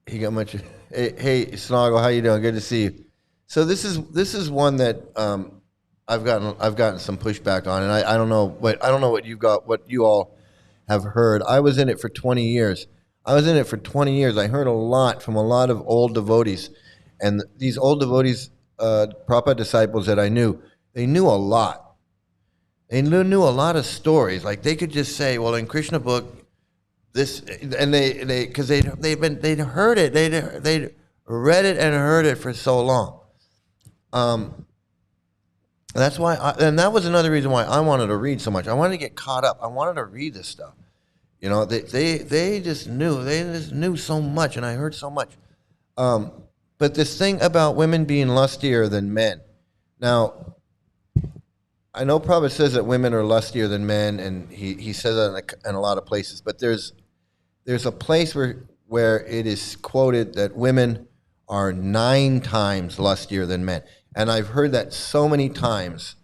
he got much. Hey, Snoggle, how you doing? Good to see you. So this is one that I've gotten some pushback on, and I don't know what you all have heard. I was in it for 20 years. I heard a lot from a lot of old devotees. And these old devotees, Prabhupada disciples that I knew, they knew a lot. They knew a lot of stories. Like they could just say, well, in Krishna book, this, and because they'd heard it, they'd read it and heard it for so long. That's why, and that was another reason why I wanted to read so much. I wanted to get caught up. I wanted to read this stuff. You know, they just knew so much, and I heard so much. But this thing about women being lustier than men. Now, I know Prabhupada says that women are lustier than men, and he says that in a lot of places. But there's a place where it is quoted that women are 9 times lustier than men. And I've heard that so many times,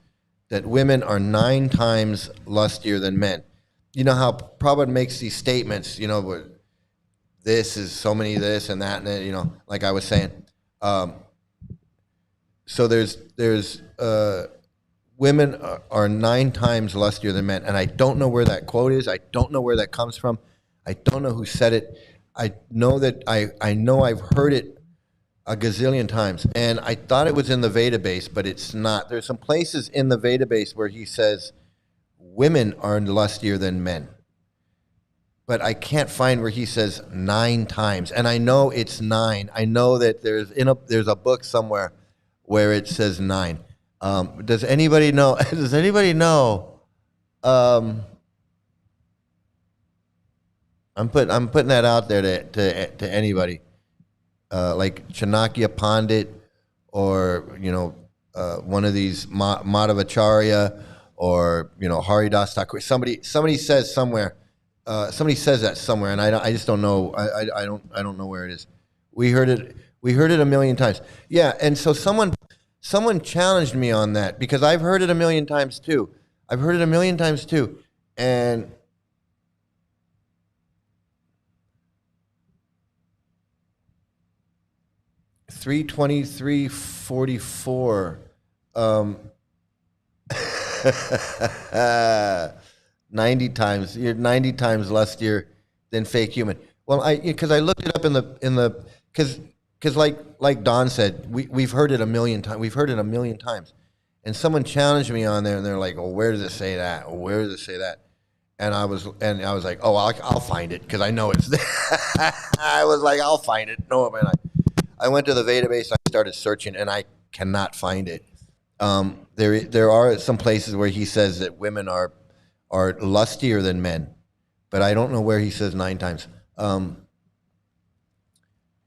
that women are 9 times lustier than men. You know how Prabhupada makes these statements, you know, where this is so many this and that, and you know, like I was saying. So there's women are 9 times lustier than men, and I don't know where that quote is. I don't know where that comes from. I don't know who said it. I know that I know I've heard it a gazillion times. And I thought it was in the Veda base, but it's not. There's some places in the Veda base where he says women are lustier than men. But I can't find where he says 9 times. And I know it's 9. I know that there's a book somewhere where it says 9. Does anybody know? Does anybody know? I'm putting that out there to anybody, like Chanakya Pandit, or one of these Madhavacharya, or Haridas Thakur. Somebody says somewhere. Somebody says that somewhere, and I just don't know. I don't know where it is. We heard it a million times. Yeah, and so someone challenged me on that, because I've heard it a million times too. And $323.44. 90 times. You're 90 times lustier than fake human. Well, because I looked it up in the because like Don said, we've heard it a million times. We've heard it a million times, and someone challenged me on there, and they're like, "Well, where does it say that? Or where does it say that?" And I was like, "Oh, I'll find it, because I know it's there." I was like, "I'll find it." No, man, I went to the Veda base. I started searching, and I cannot find it. There are some places where he says that women are lustier than men, but I don't know where he says 9 times.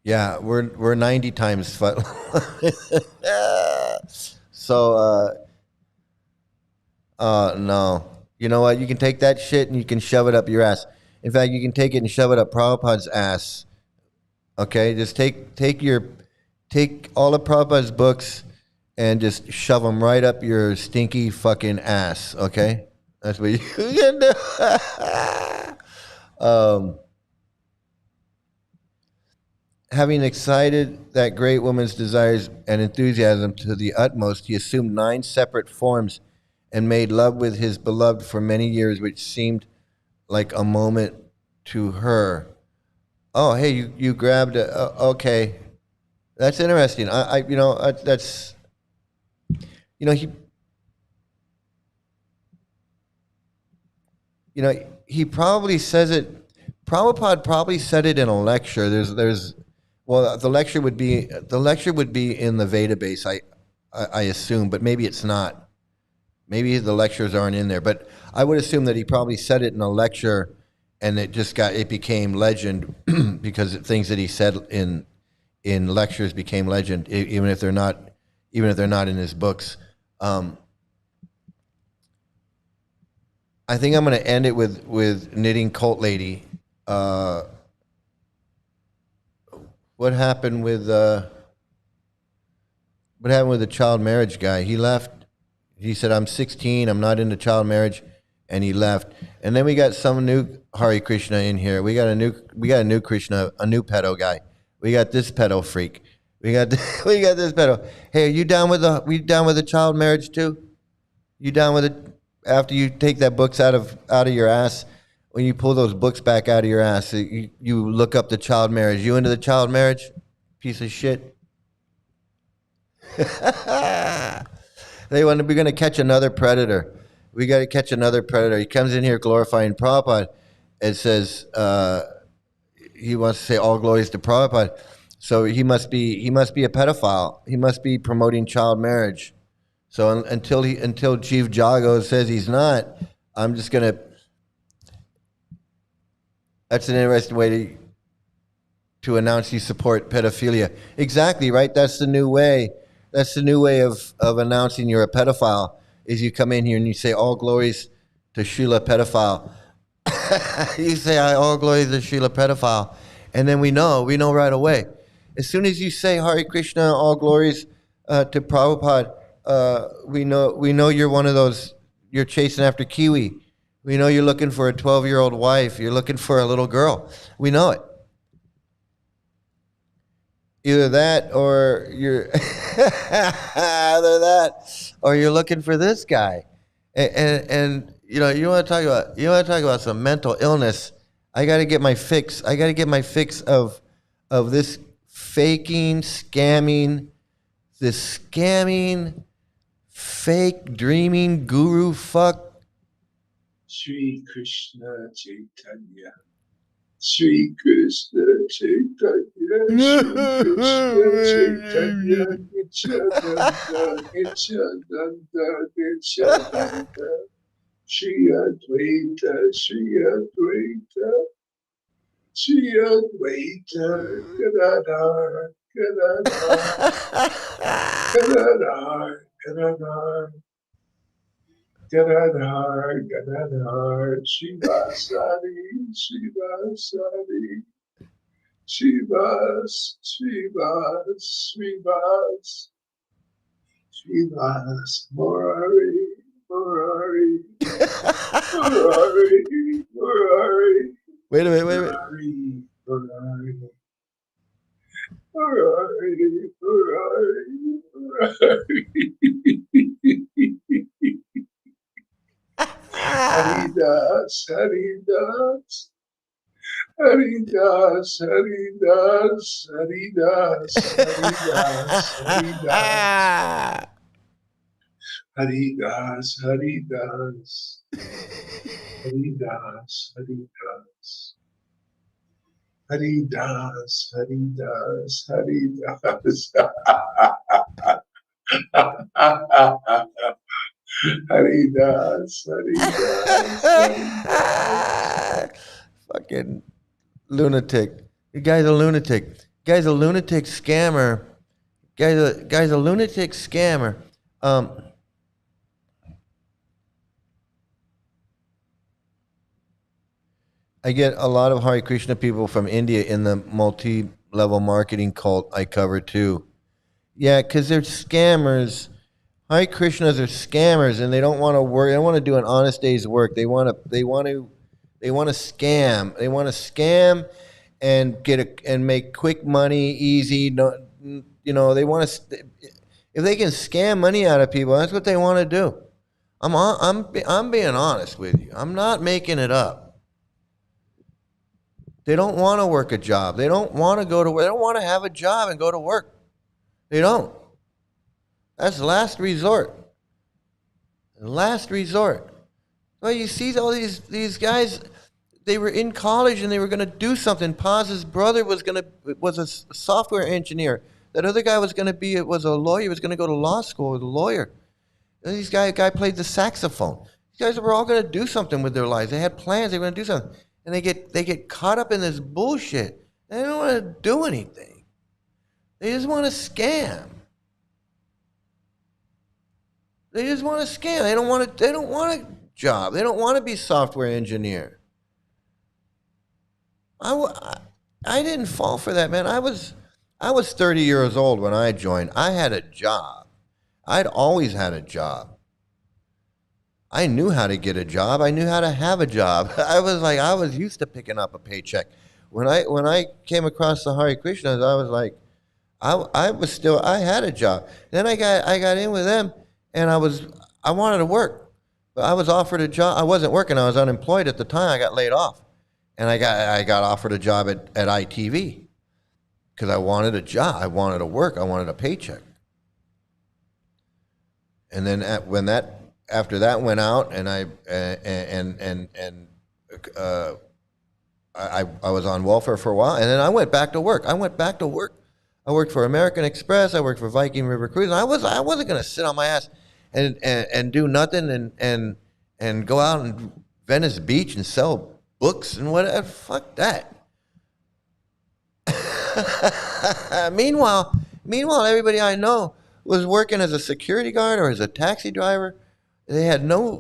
Yeah, we're 90 times. So no, you know what? You can take that shit and you can shove it up your ass. In fact, you can take it and shove it up Prabhupada's ass. Okay, just take all of Prabhupada's books and just shove them right up your stinky fucking ass. Okay. That's what you can do. Having excited that great woman's desires and enthusiasm to the utmost, he assumed 9 separate forms and made love with his beloved for many years, which seemed like a moment to her. Oh, hey, you grabbed okay. That's interesting. That's he probably says it. Prabhupada probably said it in a lecture. The lecture would be in the Veda base, I assume, but maybe it's not. Maybe the lectures aren't in there, but I would assume that he probably said it in a lecture, and it became legend because things that he said in lectures became legend, even if they're not in his books. I think I'm going to end it with Knitting Cult Lady. What happened with the child marriage guy? He left. He said, "I'm 16. I'm not into child marriage," and he left. And then we got some new Hare Krishna in here. We got a new Krishna, a new pedo guy. We got this pedo freak. We got this pedo. Hey, are you down with the child marriage too? You down with it? After you take that books out of your ass, when you pull those books back out of your ass, you look up the child marriage. You into the child marriage? Piece of shit. We're going to catch another predator. We got to catch another predator. He comes in here glorifying Prabhupada and says he wants to say all glories to Prabhupada. So he must be a pedophile. He must be promoting child marriage. So until Chief Jago says he's not, I'm just gonna. That's an interesting way to announce you support pedophilia. Exactly right. That's the new way. That's the new way of announcing you're a pedophile. Is you come in here and you say all glories to Srila pedophile. You say all glories to Srila pedophile, and then we know right away. As soon as you say Hare Krishna, all glories to Prabhupada. We know you're one of those. You're chasing after Kiwi. We know you're looking for a 12-year-old wife. You're looking for a little girl. We know it. Either that, or you're looking for this guy. And you want to talk about some mental illness. I got to get my fix. I got to get my fix of this faking, scamming, this scamming, fake, dreaming, guru fuck. Shri Krishna Chaitanya. Shri Krishna Chaitanya. Shri Krishna Chaitanya. Nityananda. Nityananda. Nityananda. Shri Advaita. Shri Advaita. Shri Advaita. Gadadhar. Gadadhar. Gadadhar. Gadadhar. Gadadhar, Gadadhar, Shivasari, Shivasari, Shivas, Shivas, Shivas, Shivas, Murari, Murari, Murari, Murari. Wait a minute, wait a minute. Murari, Murari, Murari, Murari, Murari. Haridas, Haridas, Haridas, Haridas, Haridas, Haridas, Haridas, Haridas, Haridas, Haridas, Haridas, Haridas, Haridas, Haridas. Haridas, Haridas, Haridas. Fucking lunatic. You guy's a lunatic. Guy's a lunatic scammer. Guy's a lunatic scammer. I get a lot of Hare Krishna people from India in the multi-level marketing cult I cover too. Yeah, because they're scammers. Hare Krishnas are scammers, and they don't want to work. They don't want to do an honest day's work. They want to scam. They want to scam and and make quick money, easy. No, they want to. If they can scam money out of people, that's what they want to do. I'm being honest with you. I'm not making it up. They don't want to work a job. They don't want to go to work. They don't want to have a job and go to work. They don't. That's last resort. Last resort. Well, you see all these guys, they were in college and they were going to do something. Paz's brother was a software engineer. That other guy was a lawyer. He was going to go to law school with a lawyer. And this guy played the saxophone. These guys were all going to do something with their lives. They had plans. They were going to do something. And they get caught up in this bullshit. They don't want to do anything. They just want to scam. They just want to scam. They don't want a job. They don't want to be software engineer. I didn't fall for that, man. I was 30 years old when I joined. I had a job. I'd always had a job. I knew how to get a job. I knew how to have a job. I was used to picking up a paycheck. When I came across the Hare Krishnas, I was like, I had a job. Then I got in with them, and I wanted to work, but I was offered a job. I wasn't working. I was unemployed at the time. I got laid off, and I got offered a job at ITV because I wanted a job. I wanted to work. I wanted a paycheck. And then after that went out, and I was on welfare for a while, and then I went back to work. I worked for American Express. I worked for Viking River Cruise. And I wasn't going to sit on my ass and do nothing and go out in Venice Beach and sell books and whatever. Fuck that. Meanwhile, everybody I know was working as a security guard or as a taxi driver. They had no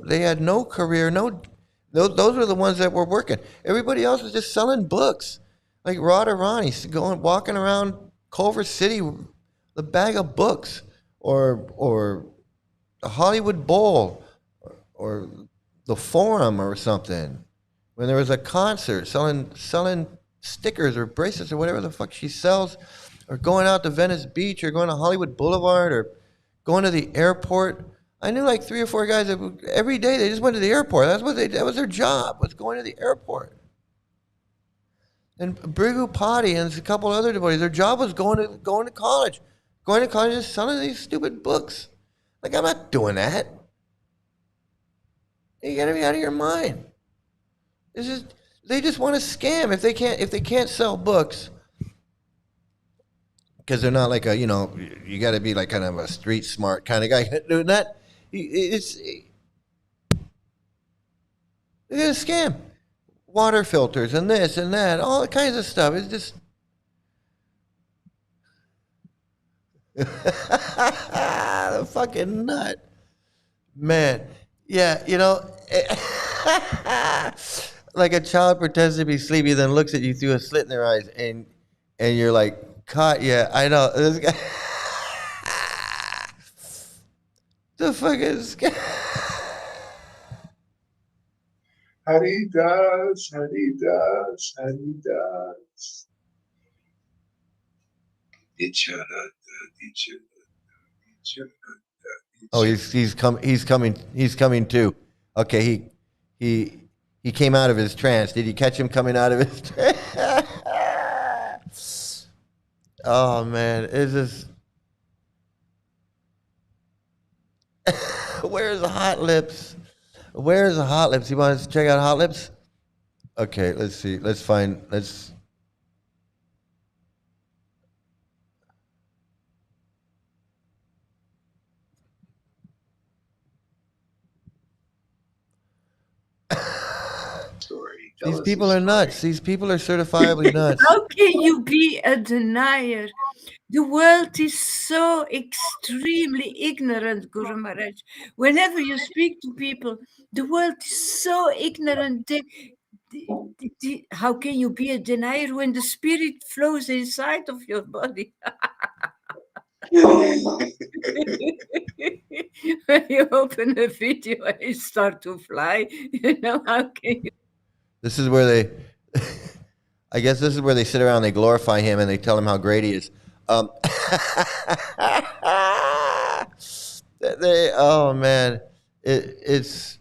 career. Those were the ones that were working. Everybody else was just selling books, like Radharani, walking around Culver City with a bag of books, or the Hollywood Bowl, or the Forum or something. When there was a concert, selling stickers or bracelets or whatever the fuck she sells, or going out to Venice Beach, or going to Hollywood Boulevard, or going to the airport. I knew like 3 or 4 guys that every day they just went to the airport. That was their job, was going to the airport. And Brigu Padi and a couple other devotees, their job was going to college. Going to college and selling these stupid books. Like, I'm not doing that. You gotta be out of your mind. They just want to scam. If they can't sell books, because they're not like you got to be like kind of a street smart kind of guy doing that. They're gonna scam. Water filters and this and that, all kinds of stuff. It's just the fucking nut, man. Yeah, like a child pretends to be sleepy, then looks at you through a slit in their eyes, and you're like, caught. Yeah, I know this guy. The fucking scam. Hari Das, Hari Das, Hari Das. Nityananda, Nityananda, Nityananda. Oh, he's coming too. Okay, he came out of his trance. Did you catch him coming out of his trance? Oh man, it's just where's the Hot Lips? Where's the Hot Lips? You want us to check out Hot Lips? Okay, let's see. Let's Story. These people are nuts. These people are certifiably nuts. How can you be a denier? The world is so extremely ignorant, Guru Maharaj. Whenever you speak to people, the world is so ignorant. How can you be a denier when the spirit flows inside of your body? When you open a video and you start to fly, how can you? This is where they, I guess this is where they sit around, they glorify him, and they tell him how great he is. Oh man, it's.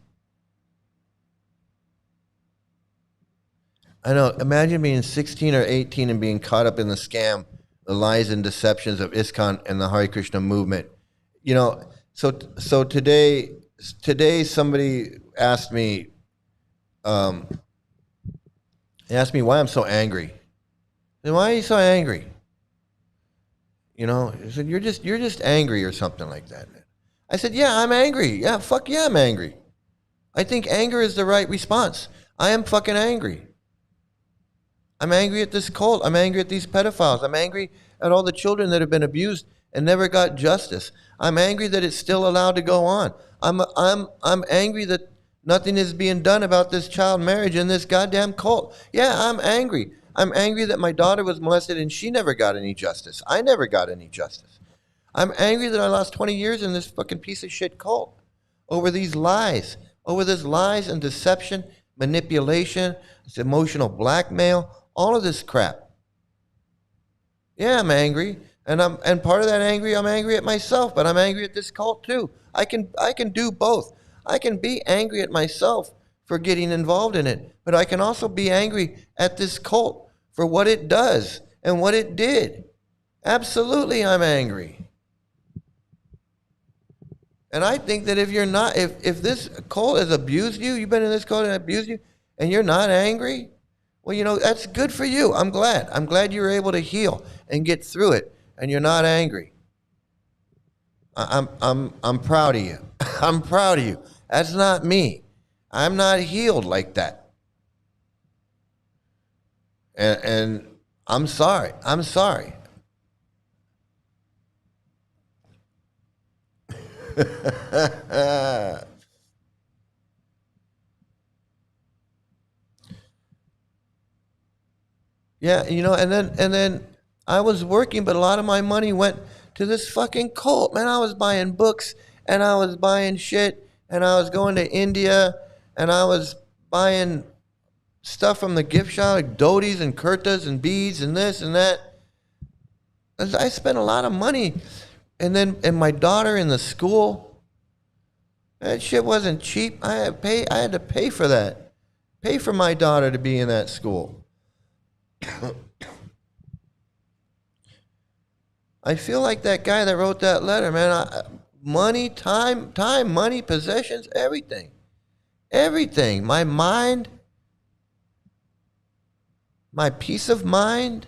I know. Imagine being 16 or 18 and being caught up in the scam, the lies and deceptions of ISKCON and the Hare Krishna movement. So today somebody asked me. They asked me why I'm so angry. Then why are you so angry? He said, you're just angry or something like that. I said, yeah, I'm angry. Yeah, fuck yeah, I'm angry. I think anger is the right response. I am fucking angry. I'm angry at this cult. I'm angry at these pedophiles. I'm angry at all the children that have been abused and never got justice. I'm angry that it's still allowed to go on. I'm angry that nothing is being done about this child marriage in this goddamn cult. Yeah, I'm angry. I'm angry that my daughter was molested and she never got any justice. I never got any justice. I'm angry that I lost 20 years in this fucking piece of shit cult over these lies, over this lies and deception, manipulation, this emotional blackmail, all of this crap. Yeah, I'm angry. And part of that angry, I'm angry at myself, but I'm angry at this cult too. I can do both. I can be angry at myself for getting involved in it, but I can also be angry at this cult for what it does and what it did. Absolutely, I'm angry. And I think that if you're not, if this cult has abused you, you've been in this cult and abused you, and you're not angry, well, that's good for you. I'm glad. I'm glad you were able to heal and get through it, and you're not angry. I'm proud of you. I'm proud of you. That's not me. I'm not healed like that. And I'm sorry. I'm sorry. Yeah, and then I was working, but a lot of my money went to this fucking cult. Man, I was buying books and I was buying shit and I was going to India and I was buying stuff from the gift shop, like dhotis and kurtas and beads and this and that. I spent a lot of money. And my daughter in the school, that shit wasn't cheap. I had to pay for that. Pay for my daughter to be in that school. I feel like that guy that wrote that letter, man. Money, time, money, possessions, everything. Everything. My mind, my peace of mind.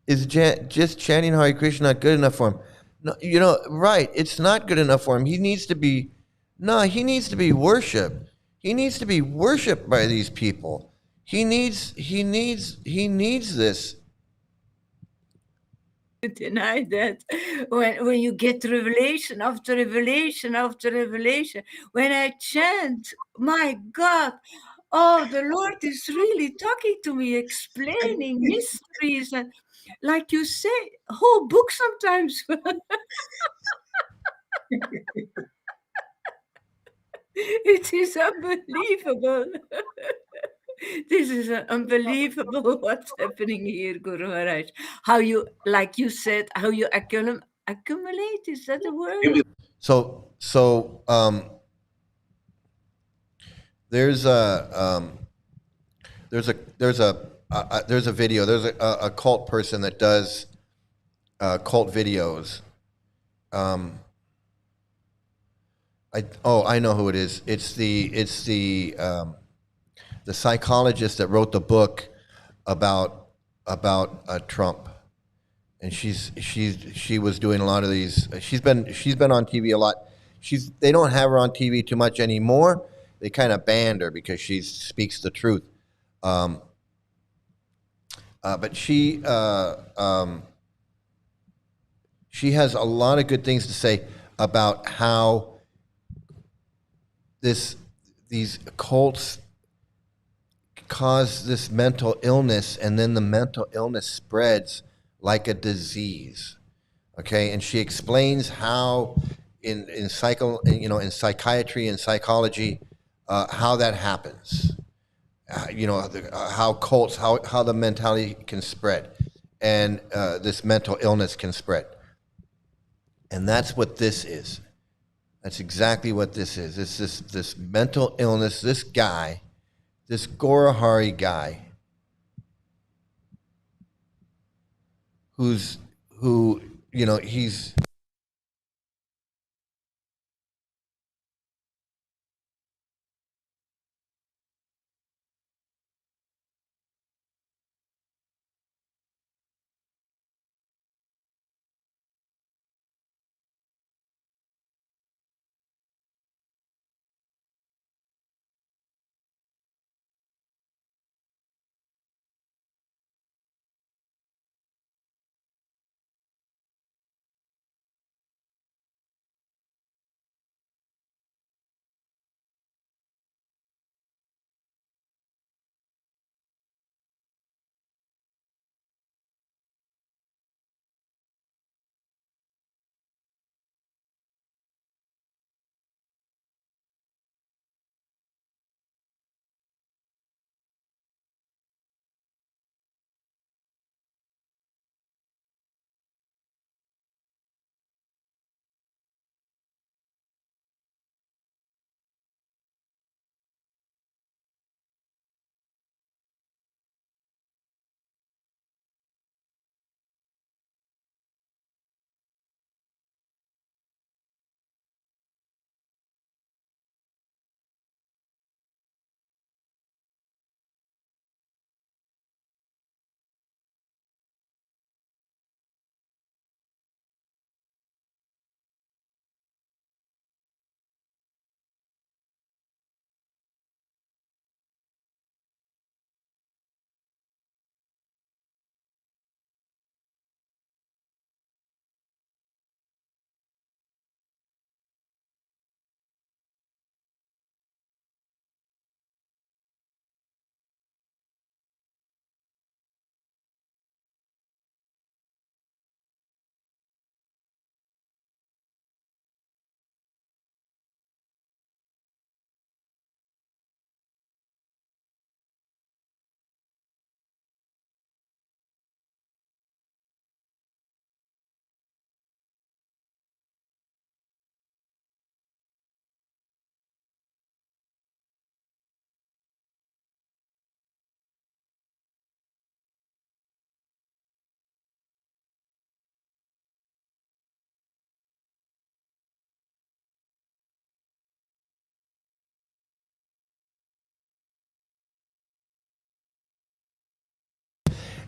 Is just chanting Hare Krishna not good enough for him? No, right. It's not good enough for him. He needs to be, no, he needs to be worshiped. He needs to be worshiped by these people. He needs this. Deny that when you get revelation after revelation after revelation, when I chant, my God, oh, the Lord is really talking to me, explaining mysteries, and like you say, whole book sometimes. It is unbelievable. This is unbelievable what's happening here, Guru Maharaj. How you, like you said, how you accumulate, is that a word? So there's a video. There's a cult person that does cult videos. I know who it is. It's the psychologist that wrote the book about Trump, and she was doing a lot of these. She's been on TV a lot. They don't have her on TV too much anymore. They kind of banned her because she speaks the truth. But she has a lot of good things to say about how these cults cause this mental illness, and then the mental illness spreads like a disease. Okay, and she explains how in psychiatry and psychology, how that happens. How cults, how the mentality can spread, and this mental illness can spread. And that's what this is. That's exactly what this is. It's this mental illness. This guy, this Gorahari guy, who he's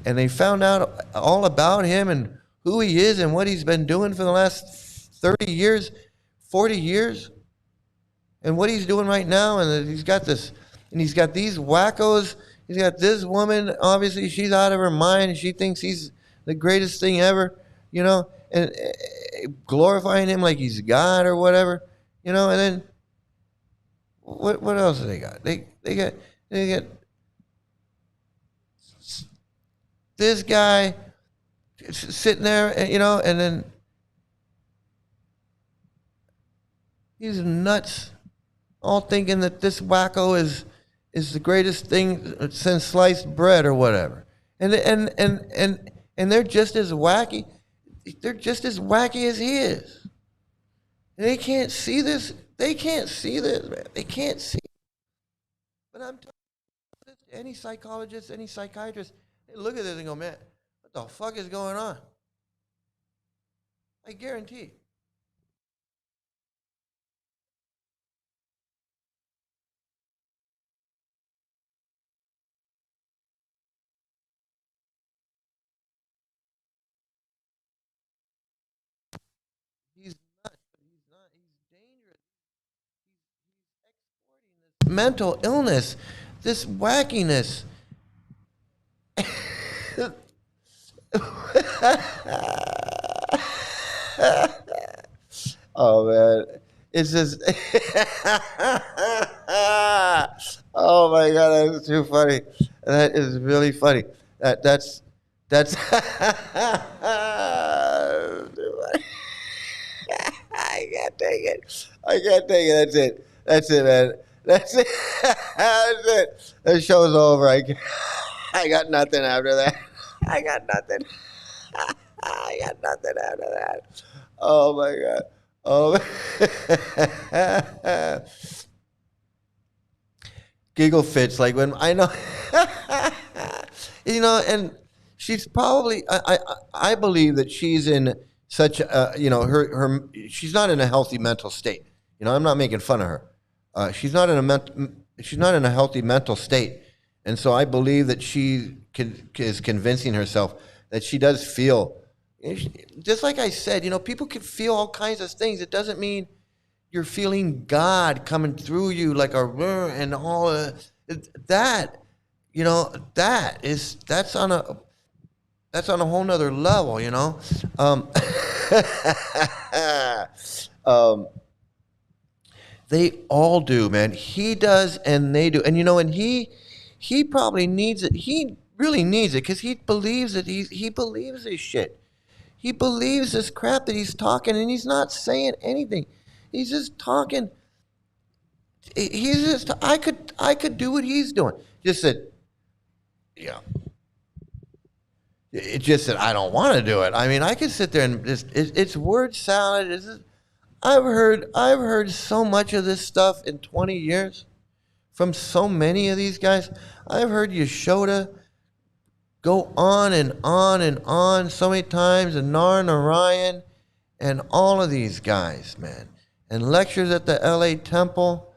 and they found out all about him and who he is and what he's been doing for the last 30 years, 40 years, and what he's doing right now, and that he's got this, and he's got these wackos. He's got this woman, obviously she's out of her mind. She thinks he's the greatest thing ever, you know, and glorifying him like he's God or whatever, you know, and then what else do they got? They got this guy sitting there, you know, and then he's nuts, all thinking that this wacko is the greatest thing since sliced bread or whatever. And they're just as wacky. They're just as wacky as he is. And they can't see this. They can't see this, man. They can't see. But I'm telling you, any psychologist, any psychiatrist, they look at this and go, man, what the fuck is going on? I guarantee. He's nuts, but he's not. He's dangerous. He's exporting this mental illness, this wackiness. Oh man, it's just. Oh my god, that's too funny. That is really funny. That's. I can't take it. I can't take it. That's it. That's it, man. That's it. That's it. The show's over. I got nothing after that. I got nothing. I got nothing after that. Oh my god. Oh. Giggle fits like when I know. You know, and she's probably. I believe that she's in such a, you know, her she's not in a healthy mental state. You know, I'm not making fun of her. She's not in she's not in a healthy mental state, and so I believe that she is convincing herself that she does feel, just like I said, you know, people can feel all kinds of things. It doesn't mean you're feeling God coming through you like a and all that. You know, that's on a whole nother level. You know. Um, They all do, man. He does, and they do, and you know, and he probably needs it. He really needs it because he believes it. He believes this shit. He believes this crap that he's talking, and he's not saying anything. He's just talking. He's just. I could do what he's doing. Just that, yeah. It's just that I don't want to do it. I mean, I could sit there and just. It's word salad. I've heard so much of this stuff in 20 years from so many of these guys. I've heard Yashoda go on and on and on so many times, and Nar Narayan and all of these guys, man. And lectures at the LA Temple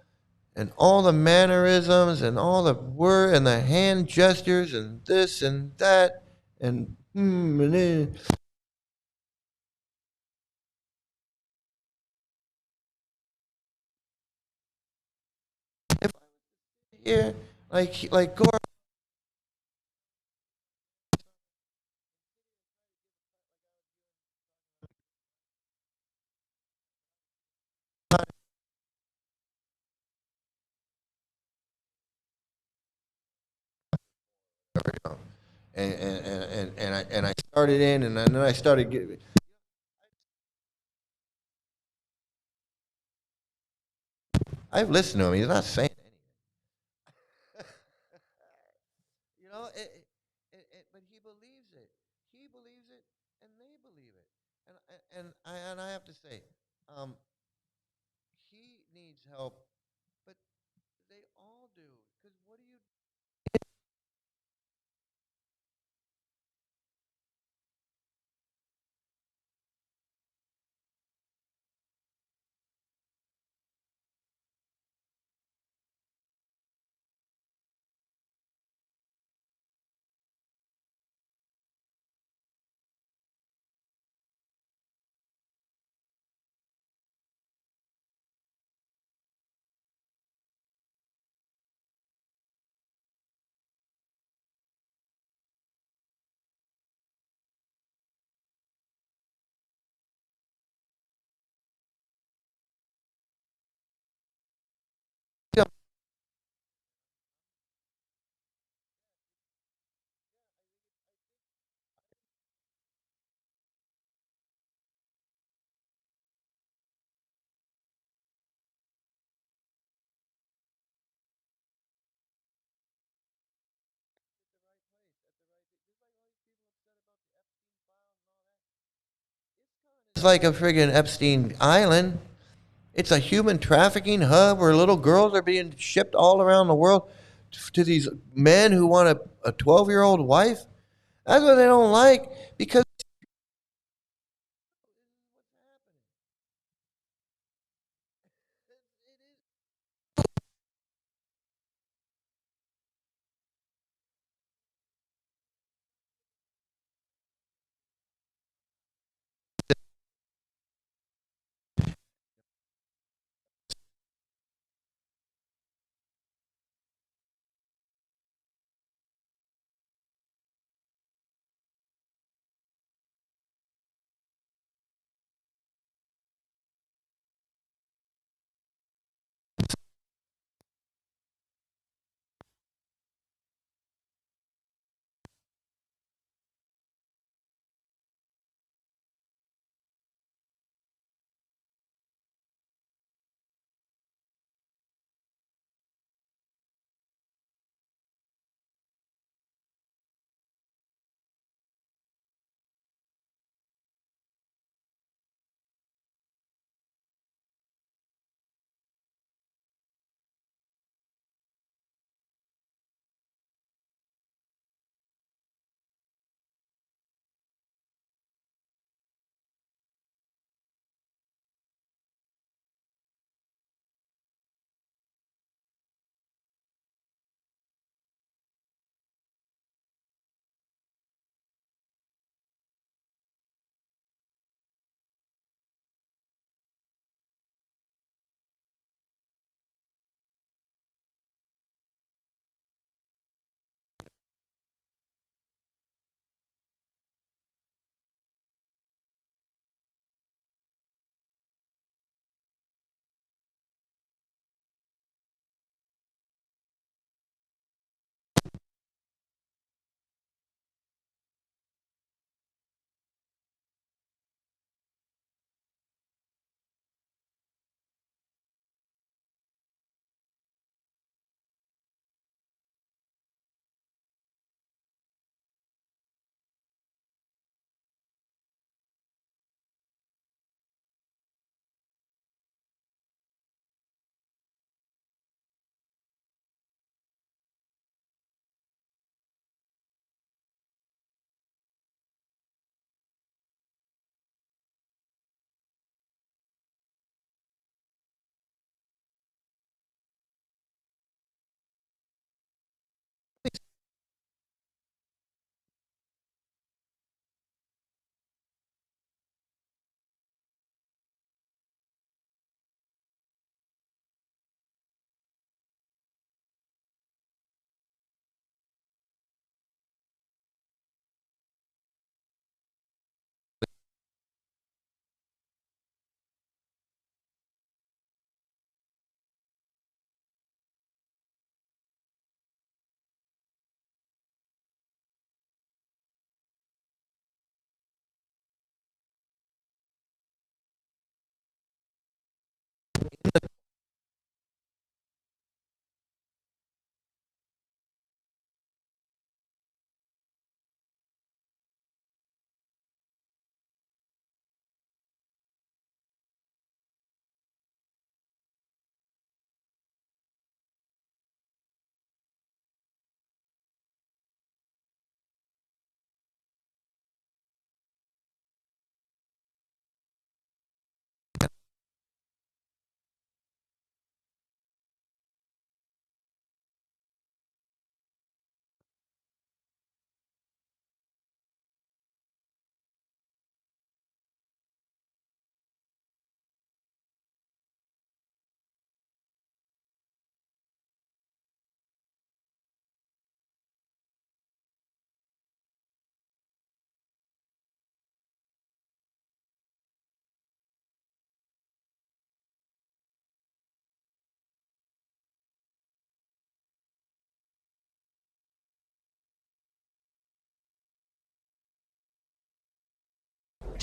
and all the mannerisms and all the word and the hand gestures and this and that and if I was here like Gore. And I started in, and then I started getting. I've listened to him. He's not saying anything. You know, but he believes it. He believes it, and they believe it. And I have to say, um, he needs help, but they all do. Because what do you is like a friggin' Epstein Island. It's a human trafficking hub where little girls are being shipped all around the world to these men who want a 12-year-old wife. That's what they don't like because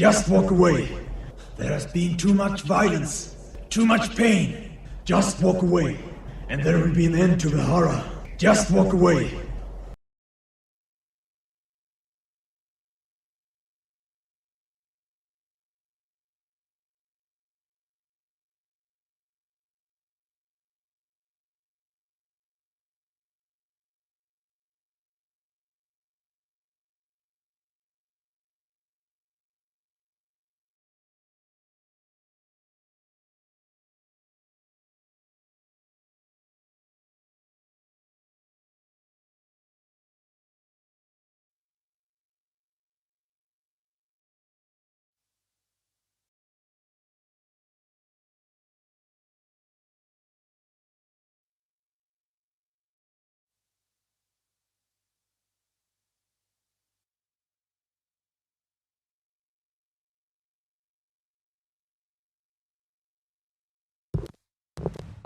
Just walk away. There has been too much violence, too much pain. Just walk away, and there will be an end to the horror. Just walk away.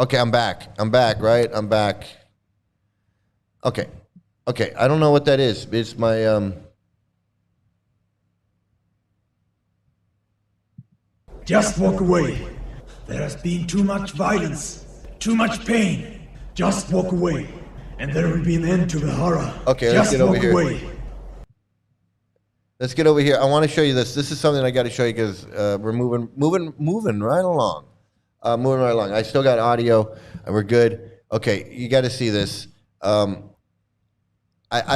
Okay, I'm back. I'm back, right? I'm back. Okay. Okay, I don't know what that is. It's my Just walk away. There has been too much violence, too much pain. Just walk away, and there will be an end to the horror. Okay, let's Just get over walk here. away. Let's get over here. I want to show you this. This is something I got to show you because we're moving right along. Moving right along. I still got audio, and we're good. Okay, you got to see this. I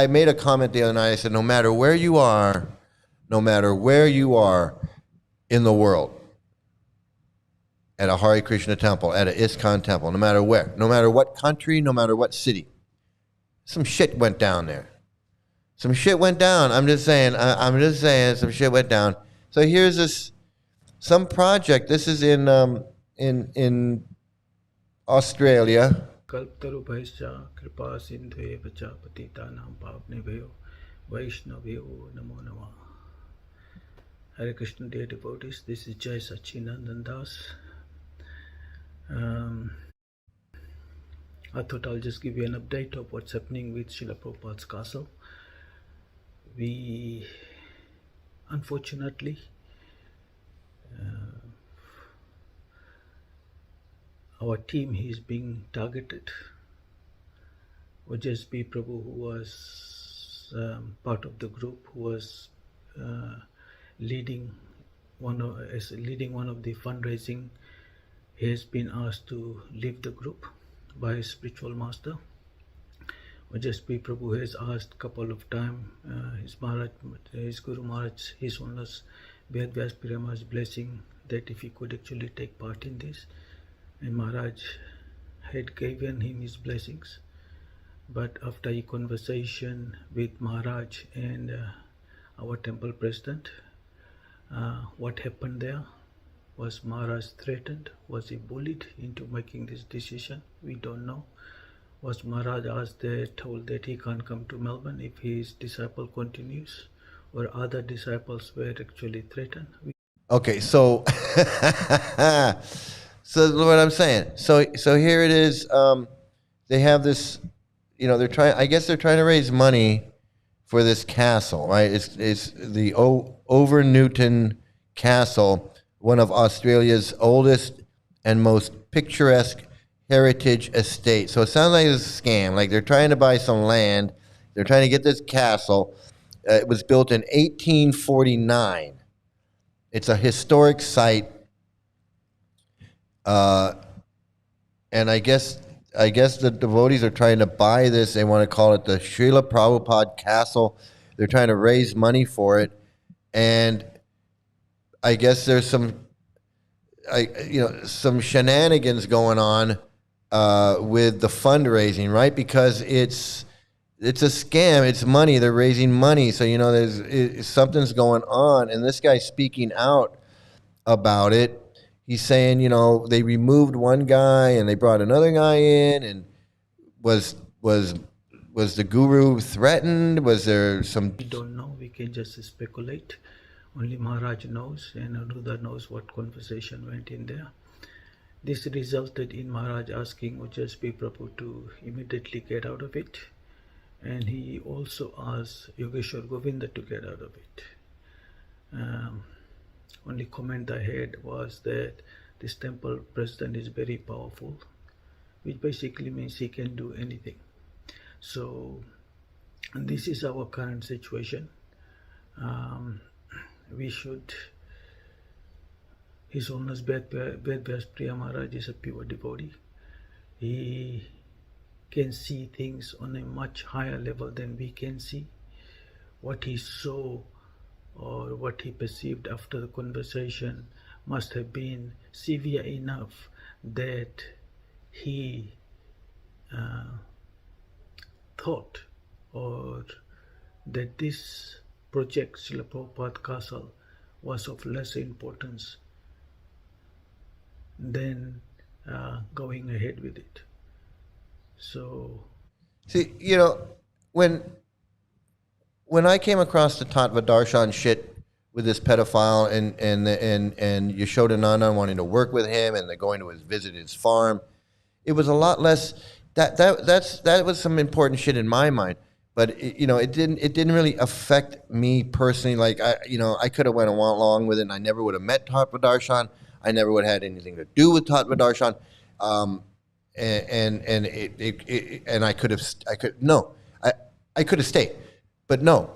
made a comment the other night. I said, no matter where you are in the world, at a Hare Krishna temple, at an ISKCON temple, no matter where, no matter what country, no matter what city, some shit went down there. Some shit went down. I'm just saying, some shit went down. So here's some project. This is in Australia. कल्पतरुभ्यश्च कृपा सिन्धुभ्यश्च पतितानां पावनेभ्यो वैष्णवेभ्यो नमो नमः. Hare Krishna dear devotees, this is Jai Sachinandan Das. I thought I'll just give you an update of what's happening with Srila Prabhupada's castle. We, unfortunately, our team is being targeted. Ojasvi Prabhu, who was part of the group, who was leading one of the fundraising, he has been asked to leave the group by his spiritual master. Ojasvi Prabhu has asked a couple of times his Guru Maharaj, his Holiness Ved Vyas Maharaj's blessing that if he could actually take part in this. And Maharaj had given him his blessings. But after a conversation with Maharaj and our temple president, what happened there was Maharaj threatened. Was he bullied into making this decision? We don't know. Was Maharaj asked there, told that he can't come to Melbourne if his disciple continues, or other disciples were actually threatened? Okay, so so what I'm saying. So here it is. They have this. I guess they're trying to raise money for this castle, right? It's the Over Newton Castle, one of Australia's oldest and most picturesque heritage estates. So it sounds like it's a scam. Like they're trying to buy some land. They're trying to get this castle. It was built in 1849. It's a historic site. And I guess the devotees are trying to buy this. They want to call it the Srila Prabhupada Castle. They're trying to raise money for it. And I guess there's some shenanigans going on with the fundraising, right? Because it's a scam. It's money. They're raising money. So, something's going on. And this guy's speaking out about it. He's saying, they removed one guy and they brought another guy in, and was the guru threatened? Was there some? We don't know. We can just speculate. Only Maharaj knows, and Anuruddha knows what conversation went in there. This resulted in Maharaj asking Ojasvi Prabhu to immediately get out of it, and he also asked Yogeshwar Govinda to get out of it. Only comment I had was that this temple president is very powerful, which basically means he can do anything. So this is our current situation. His Holiness Ved Vyas Maharaj is a pure devotee. He can see things on a much higher level than we can see. What he saw or what he perceived after the conversation must have been severe enough that he thought or that this project, Srila Prabhupada Castle, was of lesser importance than going ahead with it. So, See, when I came across the Tattva Darshan shit with this pedophile and Yashodananda wanting to work with him, and they're going to visit his farm, it was a lot less. That was some important shit in my mind. But it didn't really affect me personally. Like I could have went along with it, and I never would have met Tattva Darshan. I never would have had anything to do with Tattva Darshan. And I could have I could have stayed, but no,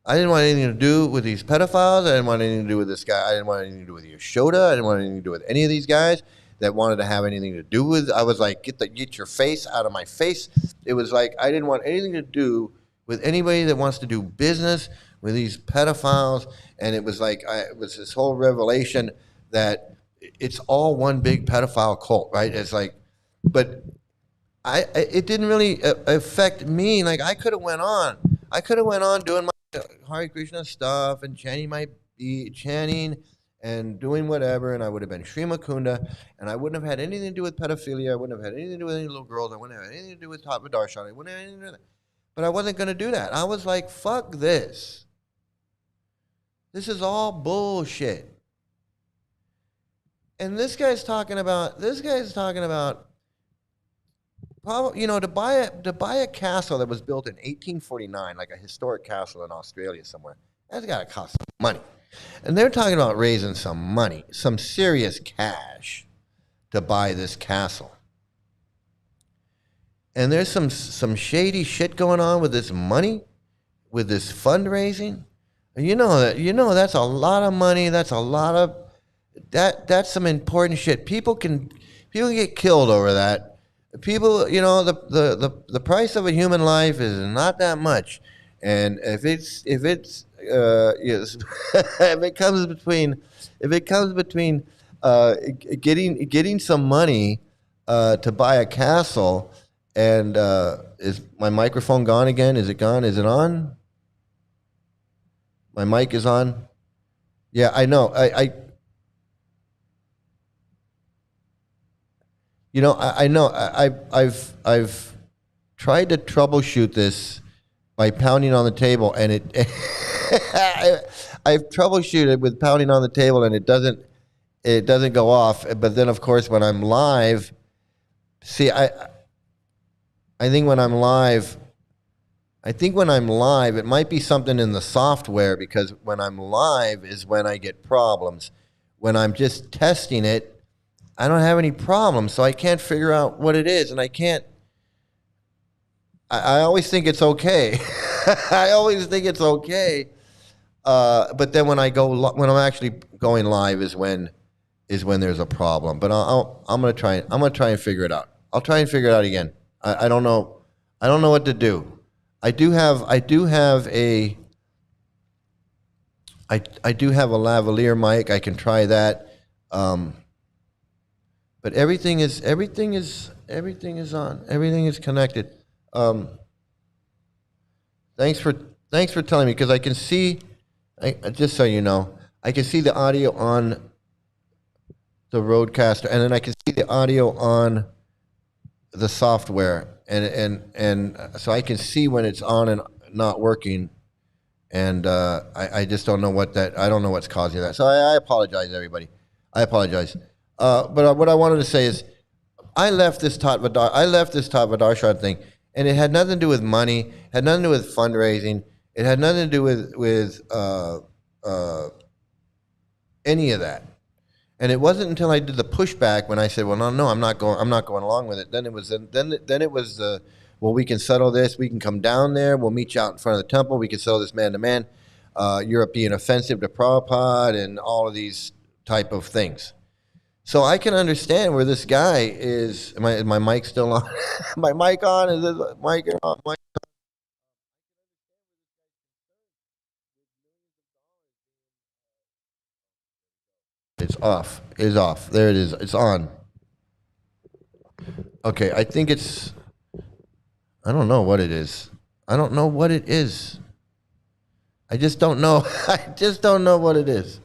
I didn't want anything to do with these pedophiles. I didn't want anything to do with this guy. I didn't want anything to do with Yashoda. I didn't want anything to do with any of these guys that wanted to have anything to do with. I was like, get your face out of my face. It was like I didn't want anything to do with anybody that wants to do business with these pedophiles. And it was like it was this whole revelation that it's all one big pedophile cult, right? It's like, but it didn't really affect me. Like I could have went on. I could have went on doing my Hare Krishna stuff and chanting and doing whatever, and I would have been Sri Mukunda, and I wouldn't have had anything to do with pedophilia. I wouldn't have had anything to do with any little girls. I wouldn't have had anything to do with Tattva Darshan. I wouldn't have anything to do with that. But I wasn't going to do that. I was like, fuck this. This is all bullshit. And this guy's talking about probably, to buy a castle that was built in 1849, like a historic castle in Australia somewhere. That's got to cost some money. And they're talking about raising some money, some serious cash to buy this castle. And there's some shady shit going on with this money, with this fundraising. That's a lot of money. That's a lot of that's some important shit. People can get killed over that. People, the price of a human life is not that much, and if it comes between getting some money to buy a castle, and is my microphone gone again? Is it gone? Is it on? My mic is on. Yeah, I know. I know. I've tried to troubleshoot this by pounding on the table, and I've troubleshooted with pounding on the table, and it doesn't go off. But then, of course, when I'm live, I think when I'm live, it might be something in the software, because when I'm live is when I get problems. When I'm just testing it, I don't have any problems, so I can't figure out what it is, and I always think it's okay. I always think it's okay, but then when I'm actually going live is when there's a problem. But I'm gonna try and figure it out. I'll try and figure it out again. I don't know what to do. I do have a lavalier mic. I can try that. But everything is on. Everything is connected. Thanks for telling me, because I can see. Just so you know, I can see the audio on the Rodecaster, and then I can see the audio on the software, and so I can see when it's on and not working. And I just don't know I don't know what's causing that. So I apologize, everybody. I apologize. But what I wanted to say is, I left this Tattva Darshan thing, and it had nothing to do with money, had nothing to do with fundraising, it had nothing to do with any of that. And it wasn't until I did the pushback when I said, "Well, no, I'm not going along with it." Then it was well, we can settle this. We can come down there. We'll meet you out in front of the temple. We can settle this man to man. You're being offensive to Prabhupada and all of these type of things. So I can understand where this guy is. Is my mic still on? My mic on? Is this mic on? It's off. It's off. There it is. It's on. Okay, I think it's. I don't know what it is. I don't know what it is. I just don't know. I just don't know what it is.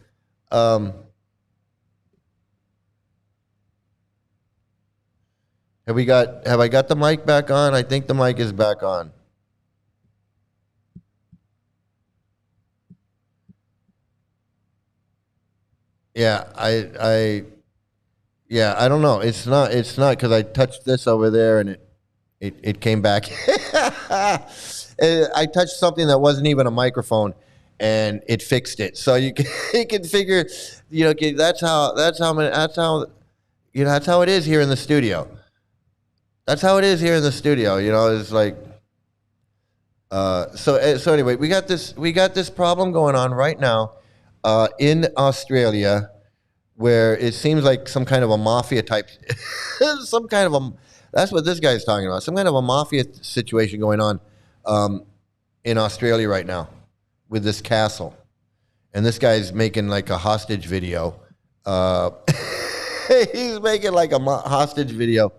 Have I got the mic back on? I think the mic is back on. Yeah, Yeah, I don't know. It's not because I touched this over there and it came back. I touched something that wasn't even a microphone, and it fixed it. So you can, you can figure, okay, that's how it is here in the studio. That's how it is here in the studio. It's like, so anyway, we got this problem going on right now, in Australia, where it seems like some kind of a mafia type, some kind of a, that's what this guy's talking about, some kind of a mafia situation going on, in Australia right now with this castle. And this guy's making like a hostage video. He's making like a hostage video,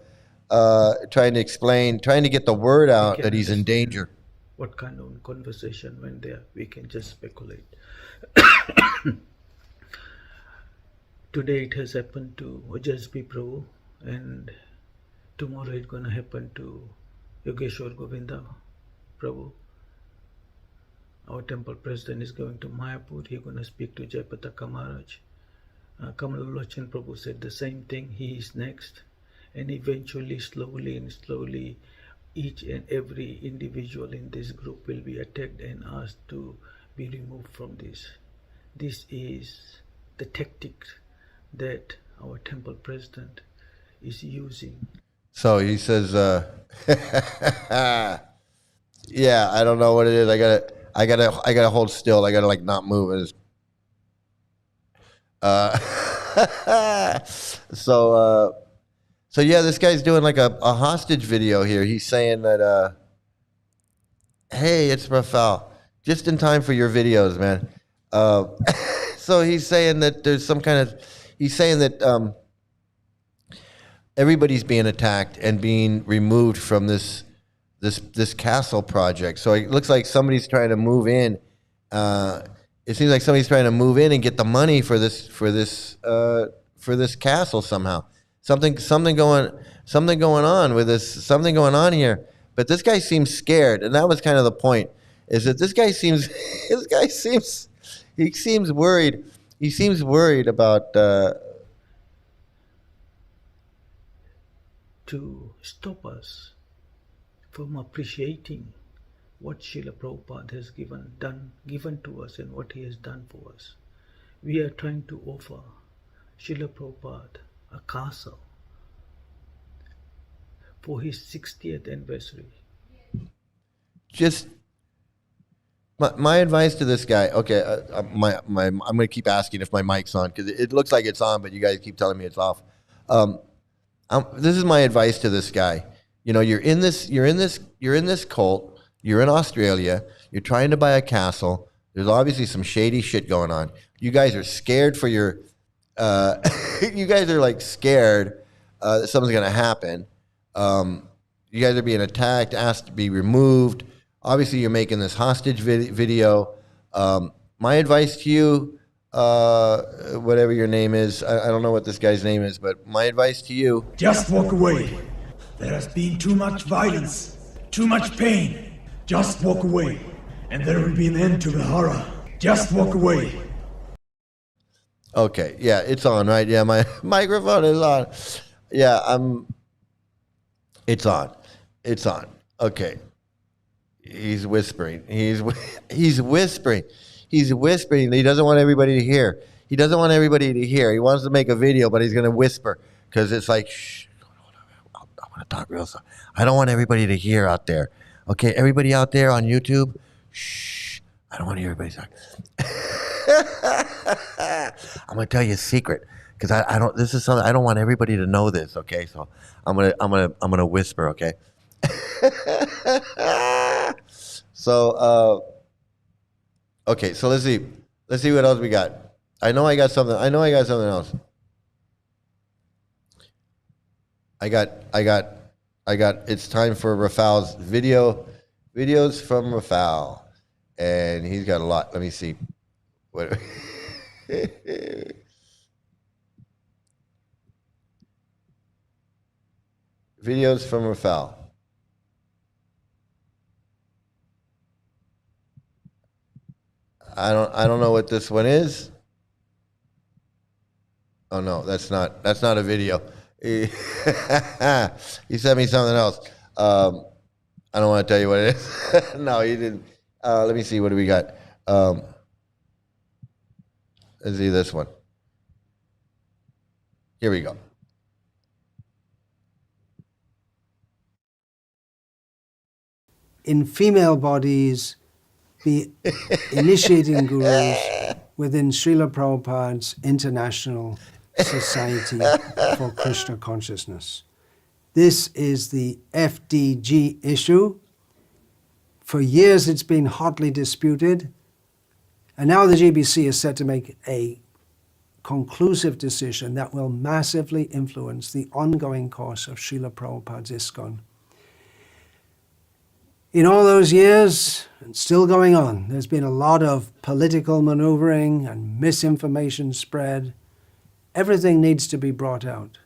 trying to get the word out that he's in danger. What kind of conversation went there? We can just speculate. Today it has happened to Ojasvi Prabhu, and tomorrow it's going to happen to Yogeshwar Govinda Prabhu. Our temple president is going to Mayapur. He's going to speak to Jayapataka Maharaj. Kamalolochan Prabhu said the same thing. He is next. And eventually, slowly, each and every individual in this group will be attacked and asked to be removed from this. This is the tactic that our temple president is using. So he says, yeah, I don't know what it is. I gotta hold still. I gotta like not move. So yeah, this guy's doing like a hostage video here. He's saying that, hey, it's Rafal, just in time for your videos, man. So he's saying that there's some kind of, he's saying that everybody's being attacked and being removed from this castle project. So it looks like somebody's trying to move in. It seems like somebody's trying to move in and get the money for this castle somehow. Something going on with this. Something going on here. But this guy seems scared, and that was kind of the point. Is that this guy seems he seems worried. He seems worried about. To stop us from appreciating what Srila Prabhupada has given to us and what he has done for us. We are trying to offer Srila Prabhupada a castle for his 60th anniversary. Just my advice to this guy. Okay, I'm going to keep asking if my mic's on because it looks like it's on, but you guys keep telling me it's off. This is my advice to this guy. You're in this cult. You're in Australia. You're trying to buy a castle. There's obviously some shady shit going on. You guys are scared for your. You guys are like scared that something's gonna happen. You guys are being attacked, asked to be removed. Obviously, you're making this hostage video. My advice to you, whatever your name is, I don't know what this guy's name is, but my advice to you: Just walk away. There has been too much violence, too much pain. Just walk away, and there will be an end to the horror. Just walk away. Okay, yeah, it's on, right? Yeah, my microphone is on. Yeah, it's on. It's on. Okay. He's whispering. He's whispering. He's whispering. He doesn't want everybody to hear. He doesn't want everybody to hear. He wants to make a video, but he's going to whisper because it's like, shh, I want to talk real slow. I don't want everybody to hear out there. Okay, everybody out there on YouTube, shh, I don't want to hear everybody talk. I'm gonna tell you a secret because I don't. This is something I don't want everybody to know this. Okay, so I'm gonna whisper. Okay. So okay. So let's see what else we got. I know I got something else. I got. It's time for Rafal's videos from Rafal, and he's got a lot. Let me see. What? Videos from Rafal. I don't know what this one is. Oh no, that's not a video. He, he sent me something else. I don't want to tell you what it is. No, he didn't. Let me see. What do we got? Let's see this one. Here we go. In female bodies be initiating gurus within Srila Prabhupada's International Society for Krishna Consciousness. This is the FDG issue. For years it's been hotly disputed, and now the GBC is set to make a conclusive decision that will massively influence the ongoing course of Srila Prabhupada's ISKCON. In all those years, and still going on, there's been a lot of political maneuvering and misinformation spread. Everything needs to be brought out.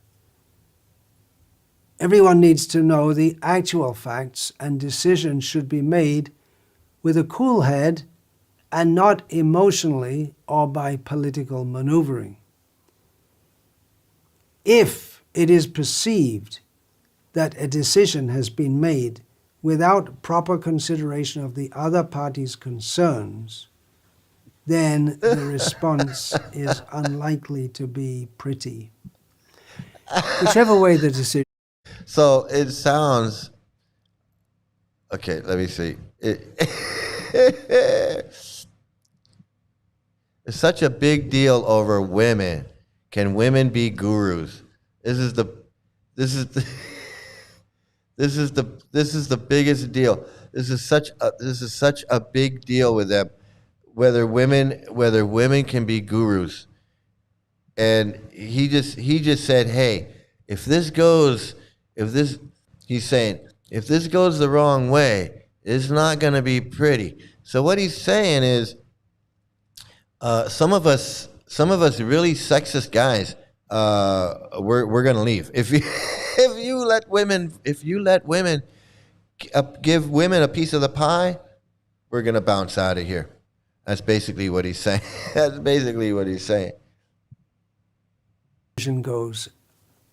Everyone needs to know the actual facts, and decisions should be made with a cool head and not emotionally or by political maneuvering. If it is perceived that a decision has been made without proper consideration of the other party's concerns, then the response is unlikely to be pretty. Whichever way the decision. So it sounds. Okay, let me see. It's such a big deal over women. Can women be gurus? This is the biggest deal. This is such a big deal with them. Whether women can be gurus. And he just said, hey, if this goes the wrong way, it's not going to be pretty. So what he's saying is, some of us really sexist guys, we're going to leave. If you let women give women a piece of the pie, we're going to bounce out of here. That's basically what he's saying. That's basically what he's saying. Goes,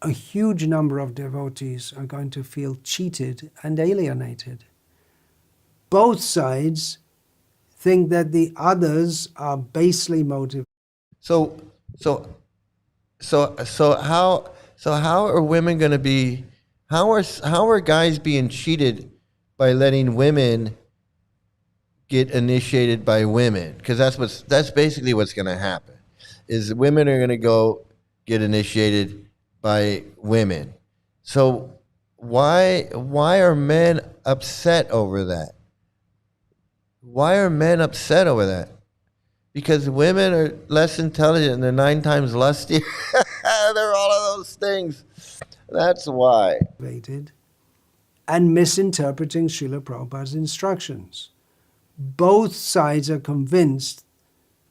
a huge number of devotees are going to feel cheated and alienated. Both sides think that the others are basely motivated. So how are women going to be? How are guys being cheated by letting women get initiated by women? Because that's basically what's going to happen. Is women are going to go get initiated by women. So why are men upset over that? Why are men upset over that? Because women are less intelligent and they're 9 times lustier. They're all of those things. That's why. And misinterpreting Srila Prabhupada's instructions. Both sides are convinced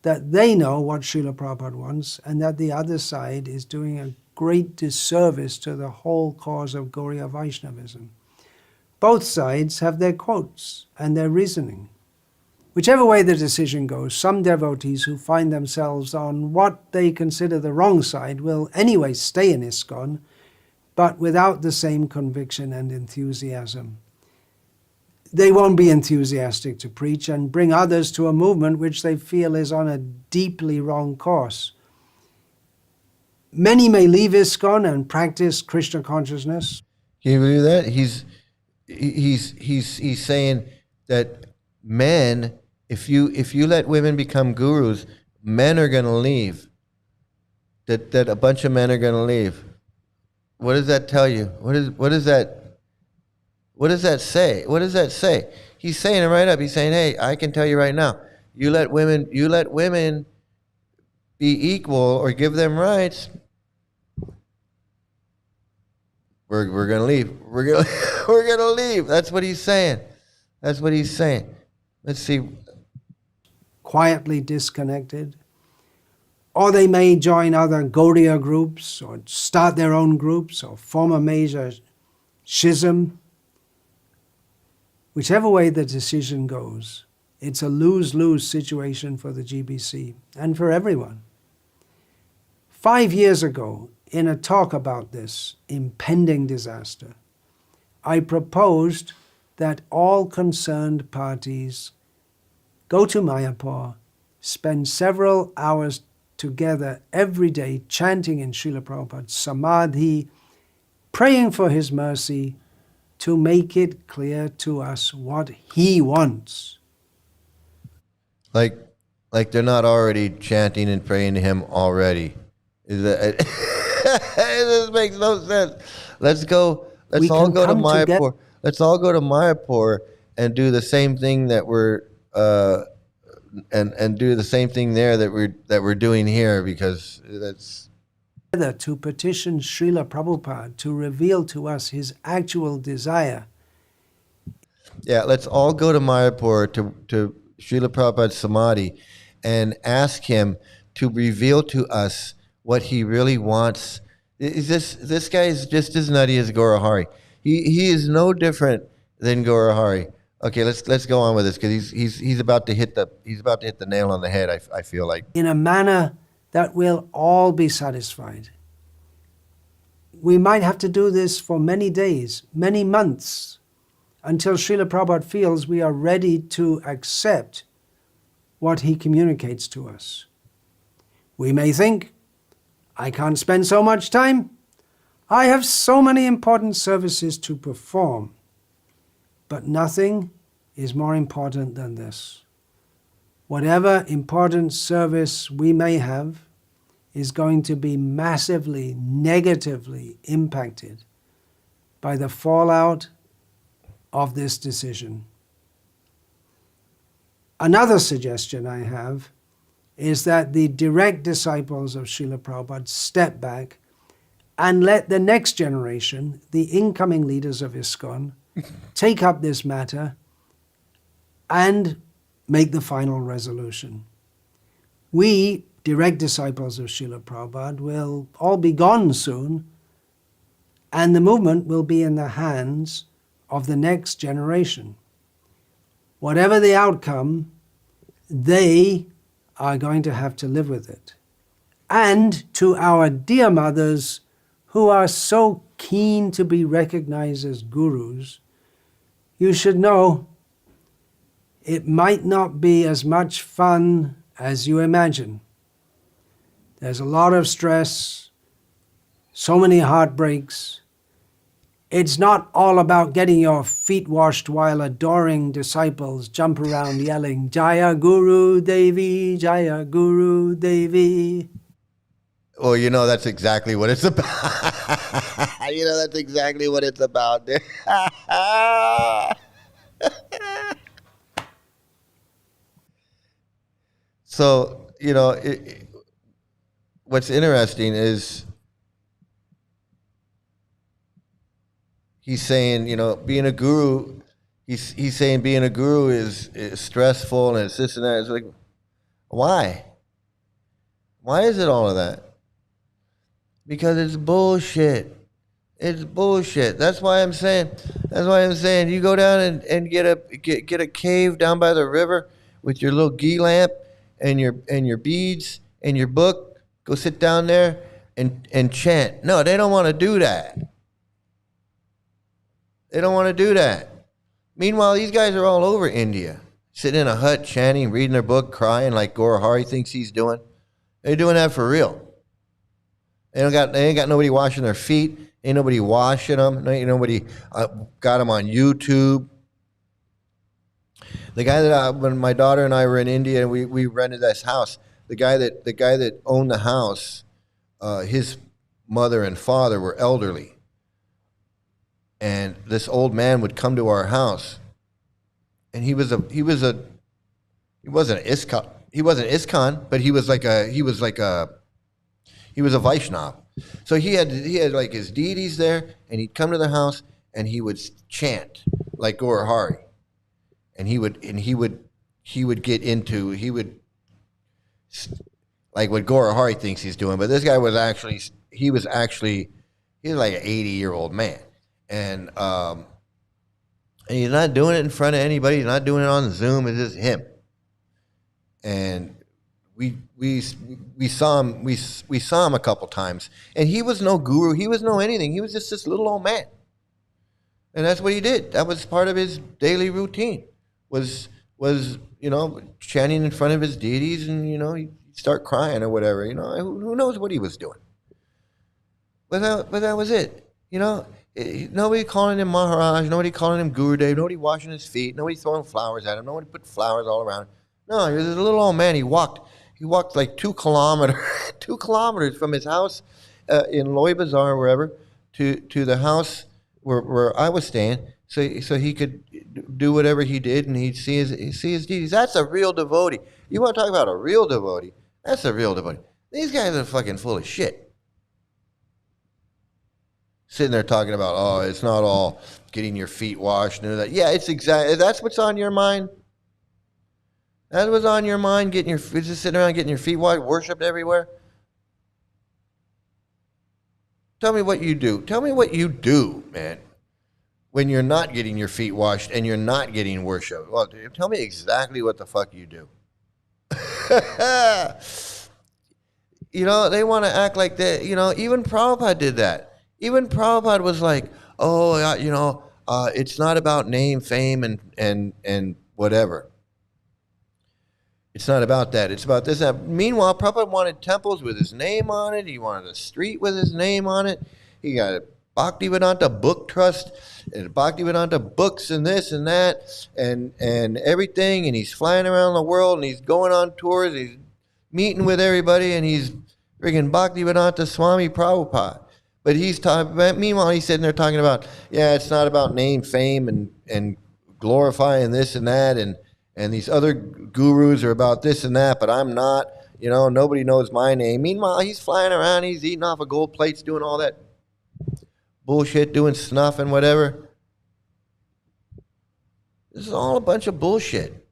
that they know what Srila Prabhupada wants and that the other side is doing a great disservice to the whole cause of Gauriya Vaishnavism. Both sides have their quotes and their reasoning. Whichever way the decision goes, some devotees who find themselves on what they consider the wrong side will anyway stay in ISKCON, but without the same conviction and enthusiasm. They won't be enthusiastic to preach and bring others to a movement which they feel is on a deeply wrong course. Many may leave ISKCON and practice Krishna consciousness. Can you believe that? He's saying that men, if you let women become gurus, men are going to leave. That a bunch of men are going to leave. What does that tell you? What does that say? What does that say? He's saying it right up. He's saying, hey, I can tell you right now, you let women be equal or give them rights, we're gonna leave. We're gonna leave. That's what he's saying. That's what he's saying. Let's see. Quietly disconnected. Or they may join other Gaudiya groups or start their own groups or form a major schism. Whichever way the decision goes, it's a lose-lose situation for the GBC and for everyone. 5 years ago, in a talk about this impending disaster, I proposed that all concerned parties go to Mayapur, spend several hours together every day chanting in Srila Prabhupada's Samadhi, praying for his mercy to make it clear to us what he wants. Like they're not already chanting and praying to him already. Is that this makes no sense. Let's go. Let's We all can go to come together- Mayapur. Let's all go to Mayapur and do the same thing that we're and do the same thing there that we're doing here, because that's to petition Srila Prabhupada to reveal to us his actual desire. yeah. Let's all go to Mayapur to Srila Prabhupada's Samadhi and ask him to reveal to us what he really wants. Is this guy is just as nutty as Gaurahari. He is no different than Gaurahari. Okay, let's go on with this, because he's about to hit the nail on the head. I feel like. In a manner that we'll all be satisfied. We might have to do this for many days, many months, until Srila Prabhupada feels we are ready to accept what he communicates to us. We may think, I can't spend so much time. I have so many important services to perform. But nothing is more important than this. Whatever important service we may have is going to be massively, negatively impacted by the fallout of this decision. Another suggestion I have is that the direct disciples of Srila Prabhupada step back and let the next generation, the incoming leaders of ISKCON, take up this matter and make the final resolution. We, direct disciples of Srila Prabhupada, will all be gone soon, and the movement will be in the hands of the next generation. Whatever the outcome, they are going to have to live with it. And to our dear mothers who are so keen to be recognized as gurus, you should know it might not be as much fun as you imagine. There's a lot of stress, so many heartbreaks. It's not all about getting your feet washed while adoring disciples jump around yelling, Jaya Guru Devi, Jaya Guru Devi. Well, that's exactly what it's about. That's exactly what it's about. So, what's interesting is he's saying, being a guru, he's saying being a guru is stressful and it's this and that. It's like, why? Why is it all of that? Because it's bullshit. It's bullshit. That's why I'm saying you go down and get a cave down by the river with your little ghee lamp and your beads and your book. Go sit down there and chant. No, they don't want to do that. They don't want to do that. Meanwhile, these guys are all over India, sitting in a hut, chanting, reading their book, crying like Gaurahari thinks he's doing. They're doing that for real. They ain't got nobody washing their feet. Ain't nobody washing them. Ain't nobody got them on YouTube. The guy that when my daughter and I were in India and we rented this house, the guy that owned the house, his mother and father were elderly, and this old man would come to our house, and he wasn't ISKCON, but he was a Vaishnava. So he had like his deities there, and he'd come to the house and he would chant like Gaurahari, and he would get into like what Gaurahari thinks he's doing, but this guy was actually like an 80-year-old man, and he's not doing it in front of anybody. He's not doing it on Zoom. It's just him. And we saw him we saw him a couple times, and he was no guru, he was no anything. He was just this little old man, and that's what he did. That was part of his daily routine. Was chanting in front of his deities, and he'd start crying or whatever. Who knows what he was doing? But that was it. Nobody calling him Maharaj, nobody calling him Gurudev, nobody washing his feet, nobody throwing flowers at him, nobody put flowers all around him. No, he was a little old man. He walked like 2 kilometers, 2 kilometers from his house in Loy Bazaar, wherever, to the house where I was staying, so he could do whatever he did, and he'd see his deities. That's a real devotee. You want to talk about a real devotee? That's a real devotee. These guys are fucking full of shit. Sitting there talking about, oh, it's not all getting your feet washed and that. Yeah, it's exactly, that's what's on your mind. That was on your mind, just sitting around getting your feet washed, worshipped everywhere. Tell me what you do. Tell me what you do, man, when you're not getting your feet washed and you're not getting worshipped. Well, tell me exactly what the fuck you do. They want to act like that. Even Prabhupada did that. Even Prabhupada was like, oh, it's not about name, fame, and whatever. It's not about that. It's about this. Meanwhile, Prabhupada wanted temples with his name on it. He wanted a street with his name on it. He got a Bhaktivedanta book trust and Bhaktivedanta books and this and that and everything. And he's flying around the world and he's going on tours. He's meeting with everybody and he's friggin' Bhaktivedanta Swami Prabhupada. But meanwhile, he's sitting there talking about, yeah, it's not about name, fame, and glorifying this and that, and these other gurus are about this and that, but I'm not. Nobody knows my name. Meanwhile, he's flying around, he's eating off of gold plates, doing all that bullshit, doing snuff and whatever. This is all a bunch of bullshit.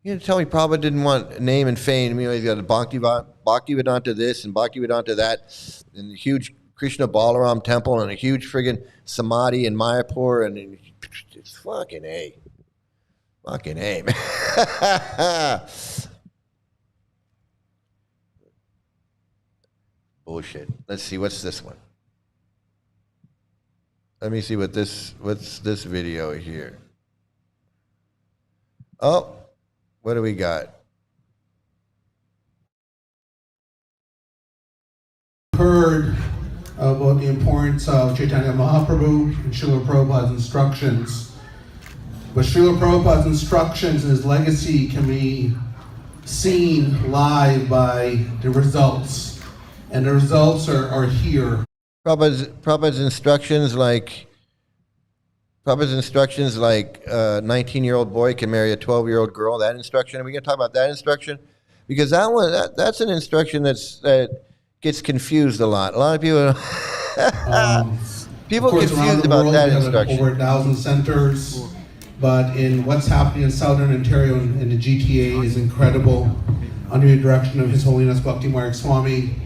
You tell me Prabhupada didn't want name and fame. He's got a Bhaktivedanta this and Bhaktivedanta that, and a huge Krishna Balaram temple and a huge friggin' Samadhi in Mayapur, and it's fucking A. Fucking A, man. Bullshit. Let's see, what's this one? Let me see what's this video here. Oh. What do we got? Heard about the importance of Chaitanya Mahaprabhu and Srila Prabhupada's instructions. But Srila Prabhupada's instructions and his legacy can be seen live by the results. And the results are here. Prabhupada's instructions like a 19-year-old boy can marry a 12-year-old girl. That instruction. Are we going to talk about that instruction? Because that's an instruction that gets confused a lot. A lot of people people of course, confused about that instruction. Over 1,000 centers, but in what's happening in Southern Ontario and the GTA is incredible. Under the direction of His Holiness Bhakti Marg Swami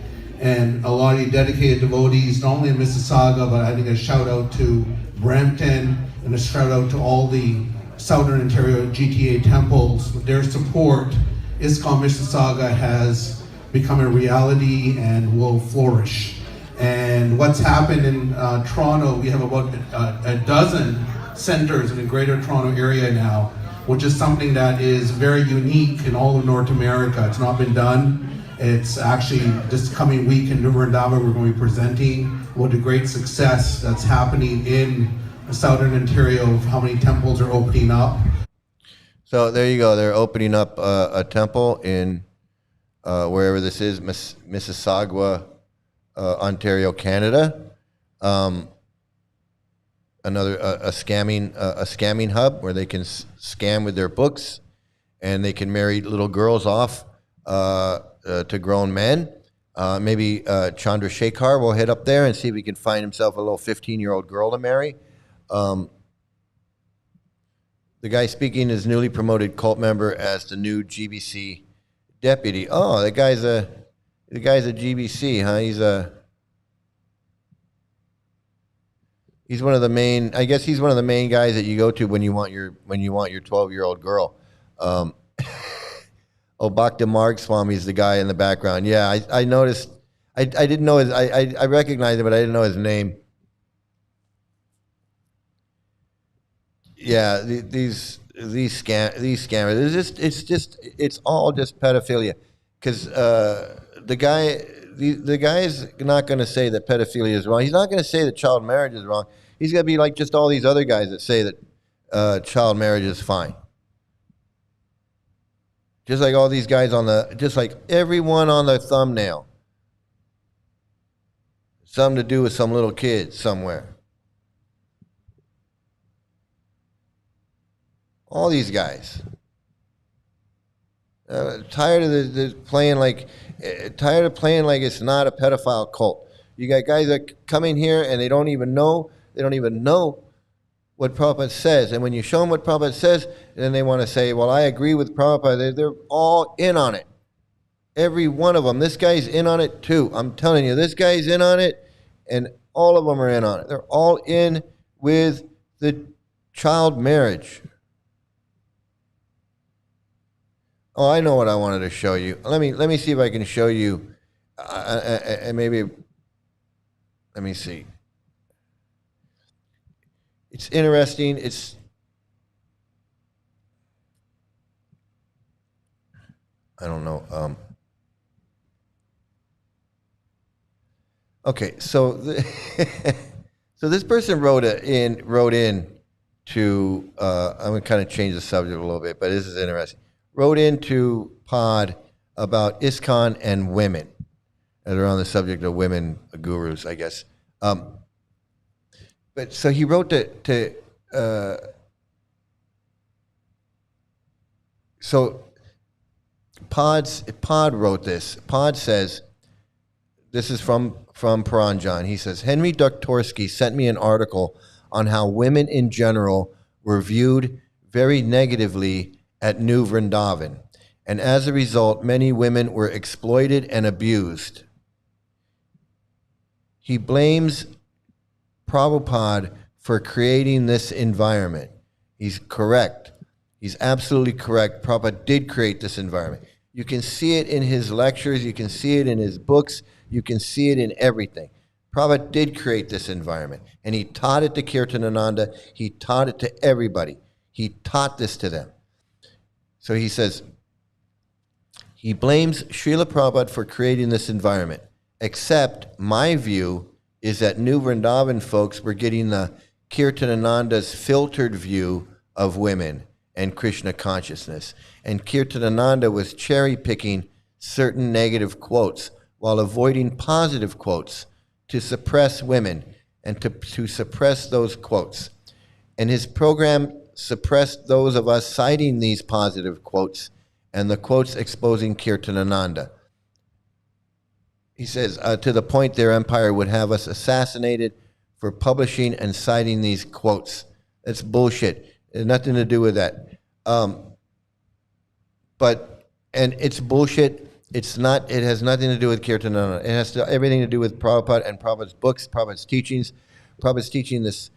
and a lot of dedicated devotees, not only in Mississauga, but I think a shout out to Brampton and a shout out to all the Southern Ontario GTA temples. With their support, ISKCON Mississauga has become a reality and will flourish. And what's happened in Toronto, we have about a dozen centers in the Greater Toronto area now, which is something that is very unique in all of North America. It's not been done. It's actually this coming week in Nurundava, we're going to be presenting what the great success that's happening in Southern Ontario of how many temples are opening up. So there you go. They're opening up a temple in wherever this is, Mississauga, Ontario, Canada. Another a scamming hub where they can scam with their books, and they can marry little girls off to grown men. Maybe Chandrasekhar will head up there and see if he can find himself a little 15-year-old girl to marry. The guy speaking is newly promoted cult member as the new GBC deputy. Oh, the guy's a GBC, huh? He's one of the main. I guess he's one of the main guys that you go to when you want your 12-year-old girl. Oh, Bhakti Marg Swami is the guy in the background. Yeah, I noticed. I didn't know his. I recognized him, but I didn't know his name. Yeah, these scammers. It's all just pedophilia, because the guy is not going to say that pedophilia is wrong. He's not going to say that child marriage is wrong. He's going to be like just all these other guys that say that child marriage is fine. Just like all these guys just like everyone on the thumbnail. Something to do with some little kid somewhere. All these guys. Tired of the playing like, tired of playing like it's not a pedophile cult. You got guys that come in here and they don't even know what Prabhupada says. And when you show them what Prabhupada says, then they want to say, well, I agree with Prabhupada. They're all in on it. Every one of them. This guy's in on it too. I'm telling you, this guy's in on it, and all of them are in on it. They're all in with the child marriage. Oh, I know what I wanted to show you. Let me see if I can show you. Maybe. Let me see. It's interesting. I don't know. Okay, so so this person wrote in to. I'm gonna kind of change the subject a little bit, but this is interesting. Wrote into Pod about ISKCON and women. And they're on the subject of women gurus, I guess. But so he wrote so Pod wrote this. Pod says, this is from Paranjan. He says, Henry Doktorsky sent me an article on how women in general were viewed very negatively at New Vrindavan, and as a result, many women were exploited and abused. He blames Prabhupada for creating this environment. He's correct. He's absolutely correct. Prabhupada did create this environment. You can see it in his lectures. You can see it in his books. You can see it in everything. Prabhupada did create this environment, and he taught it to Kirtanananda. He taught it to everybody. He taught this to them. So he says, he blames Srila Prabhupada for creating this environment, except my view is that New Vrindavan folks were getting the Kirtanananda's filtered view of women and Krishna consciousness. And Kirtanananda was cherry-picking certain negative quotes while avoiding positive quotes to suppress women and to suppress those quotes. And his program suppressed those of us citing these positive quotes and the quotes exposing Kirtanananda. He says, to the point their empire would have us assassinated for publishing and citing these quotes. That's bullshit. It has nothing to do with that. And it's bullshit. It's not, it has nothing to do with Kirtanananda. It has everything to do with Prabhupada and Prabhupada's books, Prabhupada's teachings. Prabhupada's teaching this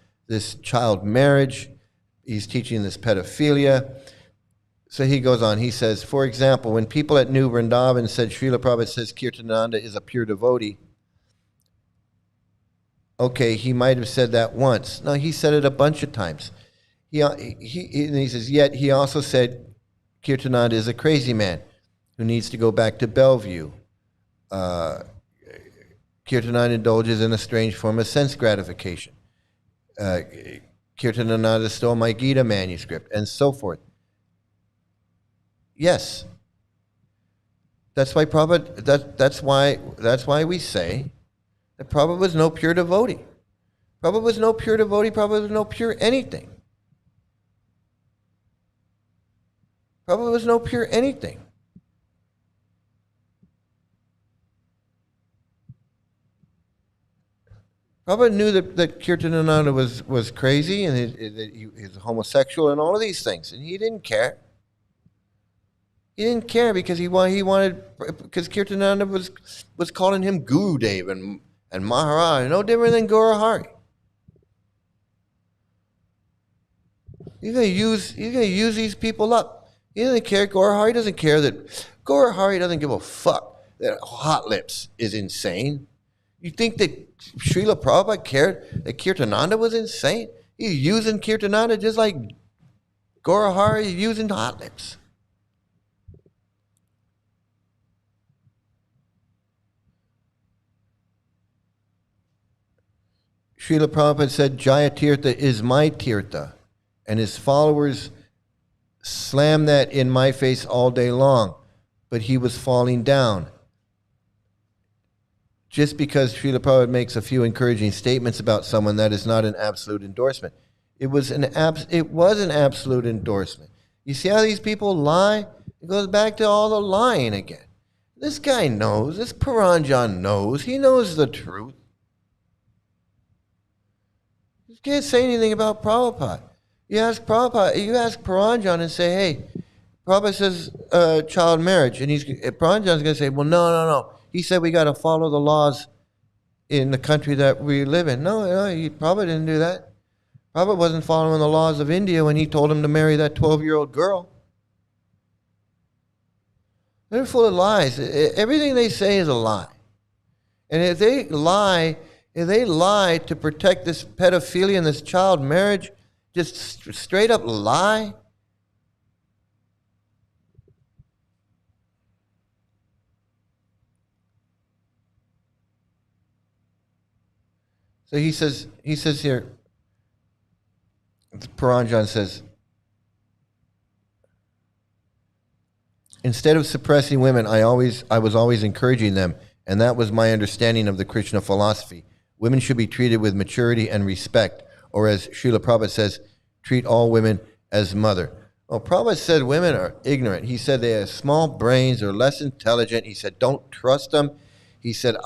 child marriage. He's teaching this pedophilia. So he goes on. He says, for example, when people at New Vrindavan said Srila Prabhupada says Kirtanananda is a pure devotee, okay, he might have said that once. No, he said it a bunch of times. And he says, yet he also said Kirtanananda is a crazy man who needs to go back to Bellevue. Kirtanananda indulges in a strange form of sense gratification. Kirtanananda stole my Gita manuscript, and so forth. Yes. That's why Prabhupada, that's why we say that Prabhupada was no pure devotee. Prabhupada was no pure devotee, Prabhupada was no pure anything. Prabhupada was no pure anything. Prabhupada knew that Kirtanananda was crazy and that he was homosexual and all of these things, and he didn't care. He didn't care because because Kirtanananda was calling him Guru Dev and Maharaj, no different than Guru Hari. He's gonna use these people up. He doesn't care. Gaurahari doesn't care that. Gaurahari doesn't give a fuck that Hot Lips is insane. You think that Srila Prabhupada cared that Kirtananda was insane? He's using Kirtananda just like Gaurahari is using Hot Lips. Srila Prabhupada said, Jaya Tirtha is my Tirtha, and his followers slammed that in my face all day long, but he was falling down. Just because Srila Prabhupada makes a few encouraging statements about someone, that is not an absolute endorsement. It was an absolute endorsement. You see how these people lie? It goes back to all the lying again. This guy knows, this Paranjan knows, he knows the truth. You can't say anything about Prabhupada. You ask Prabhupada, you ask Paranjan and say, hey, Prabhupada says child marriage, and Paranjan's going to say, well, no. He said we got to follow the laws in the country that we live in. No, Prabhupada didn't do that. Prabhupada wasn't following the laws of India when he told him to marry that 12-year-old girl. They're full of lies. Everything they say is a lie. And if they lie to protect this pedophilia and this child marriage, just straight up lie. So he says here, Paranjan says, instead of suppressing women, I was always encouraging them, and that was my understanding of the Krishna philosophy. Women should be treated with maturity and respect, or as Srila Prabhupada says, treat all women as mother. Well, Prabhupada said women are ignorant. He said they have small brains, they're less intelligent. He said don't trust them. He said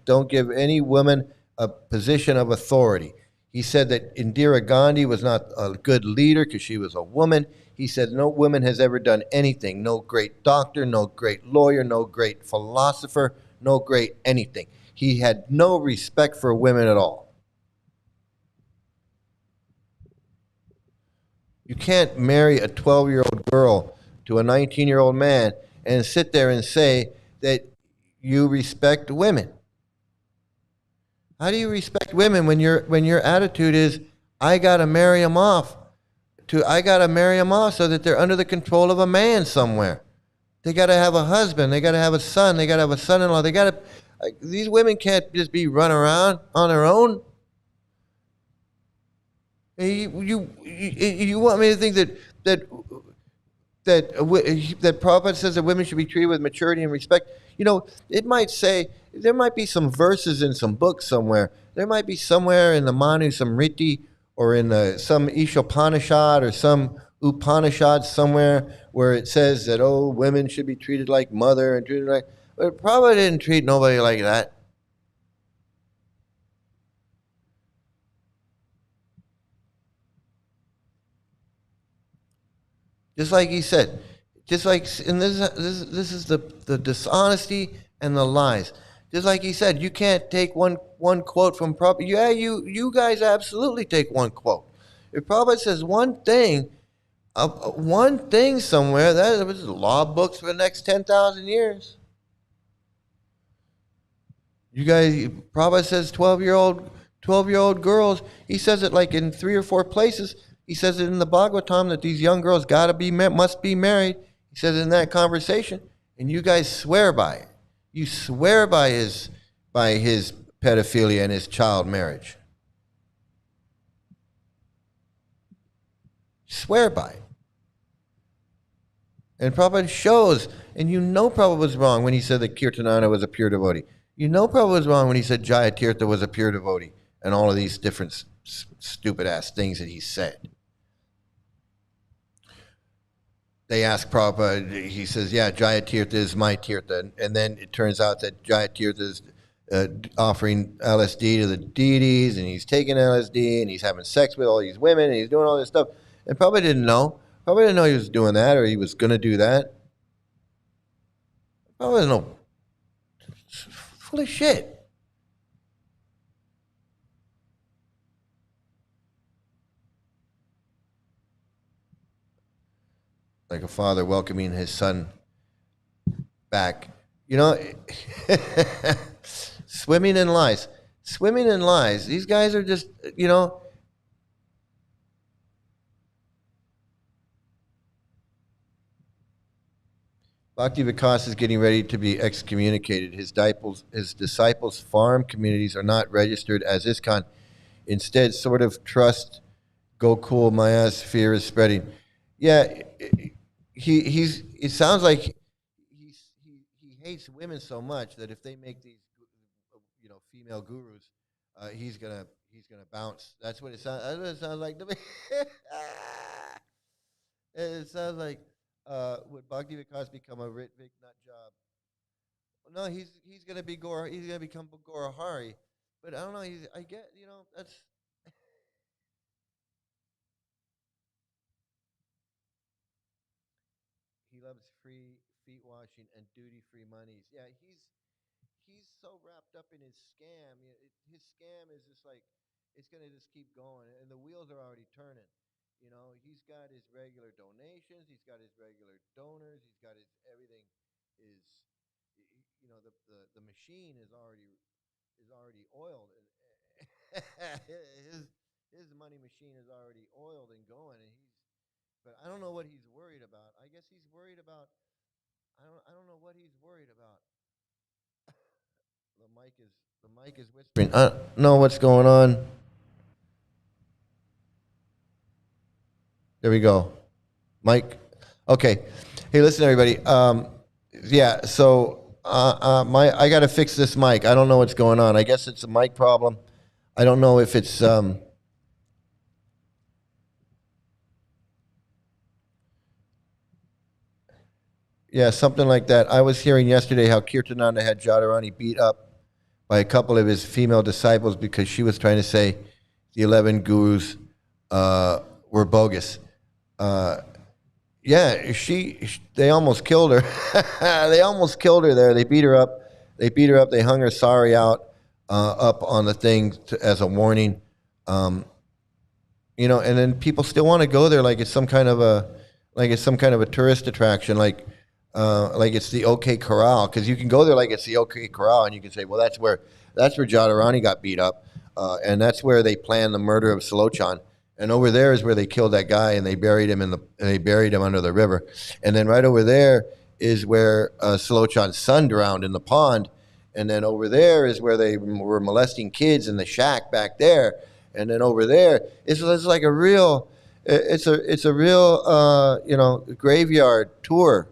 don't give any woman a position of authority. He said that Indira Gandhi was not a good leader because she was a woman. He said no woman has ever done anything. No great doctor, no great lawyer, no great philosopher, no great anything. He had no respect for women at all. You can't marry a 12-year-old girl to a 19-year-old man and sit there and say that you respect women. How do you respect women when your attitude is, I gotta marry them off so that they're under the control of a man somewhere? They gotta have a husband, they gotta have a son, they gotta have a son-in-law. These women can't just be run around on their own. You want me to think that Prabhupada says that women should be treated with maturity and respect? You know, it might say, there might be some verses in some book somewhere. There might be somewhere in the Manu Samriti or in some Ishopanishad or some Upanishad somewhere where it says that, women should be treated like mother and treated like... But Prabhupada didn't treat nobody like that. Just like he said, and this is the dishonesty and the lies. Just like he said, you can't take one quote from Prabhupada. Yeah, you guys absolutely take one quote. If Prabhupada says one thing somewhere, that was law books for the next 10,000 years. You guys, Prabhupada says 12-year-old girls. He says it like in 3 or 4 places. He says it in the Bhagavatam that these young girls must be married. He says it in that conversation, and you guys swear by it. You swear by his pedophilia and his child marriage. Swear by it. And Prabhupada shows, and you know Prabhupada was wrong when he said that Kirtananda was a pure devotee. You know Prabhupada was wrong when he said Jaya Tirtha was a pure devotee, and all of these different stupid-ass things that he said. They ask Prabhupada, he says, yeah, Jaya Tirtha is my Tirtha. And then it turns out that Jaya Tirtha is offering LSD to the deities, and he's taking LSD, and he's having sex with all these women, and he's doing all this stuff. And Prabhupada didn't know. Prabhupada didn't know he was doing that, or he was going to do that. Prabhupada didn't know. Full of shit. like a father welcoming his son back. You know, swimming in lies. Swimming in lies. These guys are just, you know. Bhakti Vikas is getting ready to be excommunicated. His disciples' farm communities are not registered as ISKCON. Instead, sort of trust, go cool, Maya's fear is spreading. Yeah, it sounds like he hates women so much that if they make these, you know, female gurus, he's gonna bounce. That's what it sounds. That's what it sounds like to me. It sounds like would Bhakti Vikas become a big nut job? No, he's gonna be Gora. He's gonna become Gora Hari. But I don't know. I get, you know, that's. He loves free feet washing and duty-free monies. Yeah, he's so wrapped up in his scam. His scam is just like it's gonna just keep going, and the wheels are already turning. You know, he's got his regular donations, he's got his regular donors, he's got his everything. Is you know the machine is already oiled. his his money machine is already oiled and going, and he's. But I don't know what he's worried about. I guess he's worried about. I don't know what he's worried about. The mic is whispering. I don't know what's going on. There we go. Mike. Okay. Hey, listen, everybody. Yeah. So I got to fix this mic. I don't know what's going on. I guess it's a mic problem. I don't know if it's yeah, something like that. I was hearing yesterday how Kirtananda had Jadharani beat up by a couple of his female disciples because she was trying to say the 11 gurus were bogus. Yeah, they almost killed her. They almost killed her there. They beat her up. They hung her sari out up on the thing as a warning. You know, and then people still want to go there like it's some kind of a tourist attraction, like it's the OK Corral, because you can go there like it's the OK Corral, and you can say, well, that's where Jadharani got beat up, and that's where they planned the murder of Salochan. And over there is where they killed that guy, and they buried him under the river. And then right over there is where Salochan's son drowned in the pond. And then over there is where they were molesting kids in the shack back there. And then over there, it's like a real, it's a real you know, graveyard tour.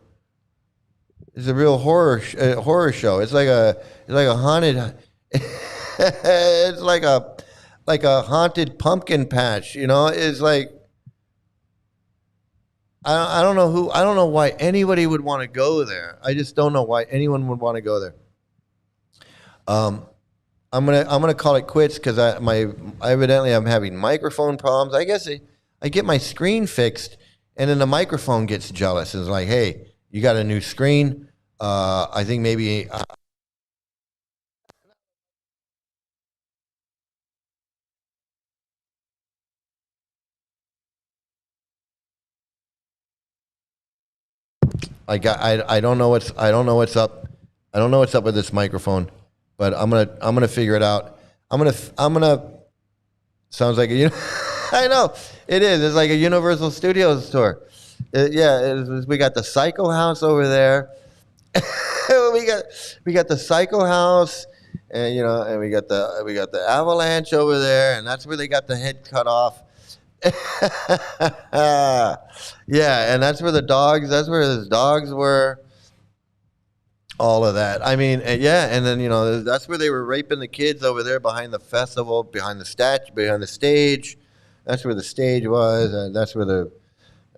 It's a real horror show. It's like a haunted. It's like a haunted pumpkin patch, you know. It's like I don't know why anybody would want to go there. I just don't know why anyone would want to go there. I'm gonna call it quits because evidently I'm having microphone problems. I guess I get my screen fixed, and then the microphone gets jealous and is like, "Hey, you got a new screen? I think maybe." I don't know what's up. I don't know what's up with this microphone, but I'm gonna figure it out. I'm gonna sounds like a I know it is. It's like a Universal Studios tour. We got the Psycho House over there. we got the Psycho House, and you know, and we got the Avalanche over there, and that's where they got the head cut off. Yeah, and that's where the dogs were. All of that. I mean, yeah, and then you know that's where they were raping the kids over there behind the festival, behind the stage. That's where the stage was, and that's where the.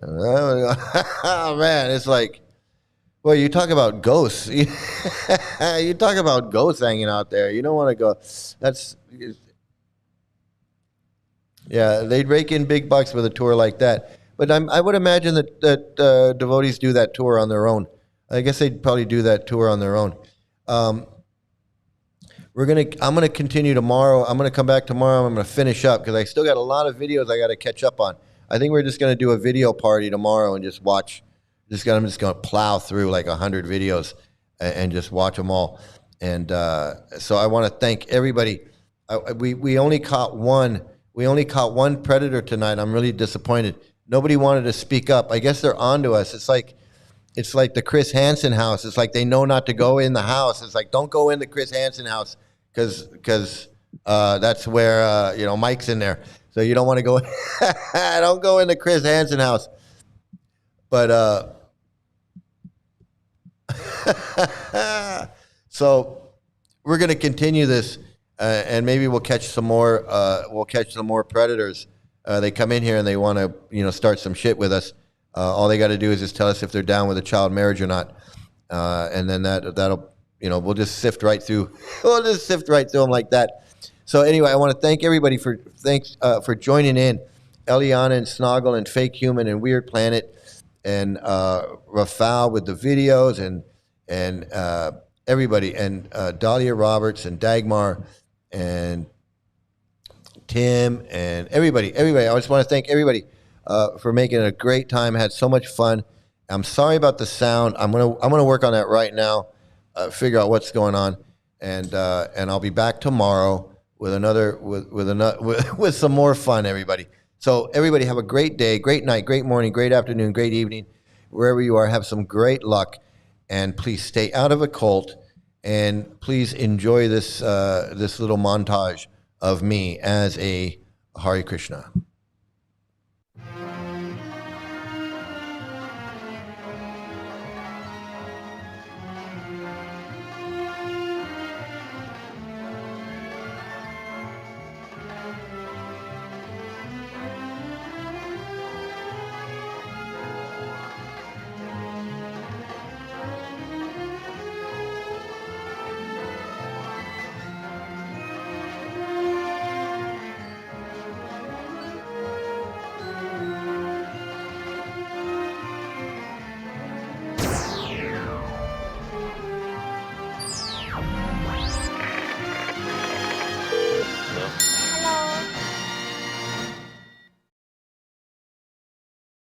Oh man, it's like, well, you talk about ghosts. You talk about ghosts hanging out there. You don't want to go. That's. Yeah, they'd rake in big bucks with a tour like that. But I would imagine that devotees do that tour on their own. I guess they'd probably do that tour on their own. I'm gonna continue tomorrow. I'm gonna come back tomorrow. I'm gonna finish up because I still got a lot of videos I got to catch up on. I think we're just gonna do a video party tomorrow and just watch I'm just going to plow through like 100 videos and just watch them all. And so I want to thank everybody. We only caught one. We only caught one predator tonight. I'm really disappointed. Nobody wanted to speak up. I guess they're onto us. It's like the Chris Hansen house. It's like they know not to go in the house. It's like, don't go in the Chris Hansen house because that's where Mike's in there. So you don't want to go. Don't go in the Chris Hansen house. But so we're going to continue this, and maybe we'll catch some more. We'll catch some more predators. They come in here and they want to, start some shit with us. All they got to do is just tell us if they're down with a child marriage or not, and then that'll, we'll just sift right through. We'll just sift right through them like that. So anyway, I want to thank everybody for joining in. Eliana and Snoggle and Fake Human and Weird Planet and Rafal with the videos and everybody and Dahlia Roberts and Dagmar and Tim and everybody. I just want to thank everybody for making it a great time. I had so much fun. I'm sorry about the sound. I'm gonna work on that right now. Figure out what's going on, and I'll be back tomorrow with with some more fun, everybody. So everybody have a great day, great night, great morning, great afternoon, great evening, wherever you are. Have some great luck, and please stay out of a cult, and please enjoy this little montage of me as a Hare Krishna.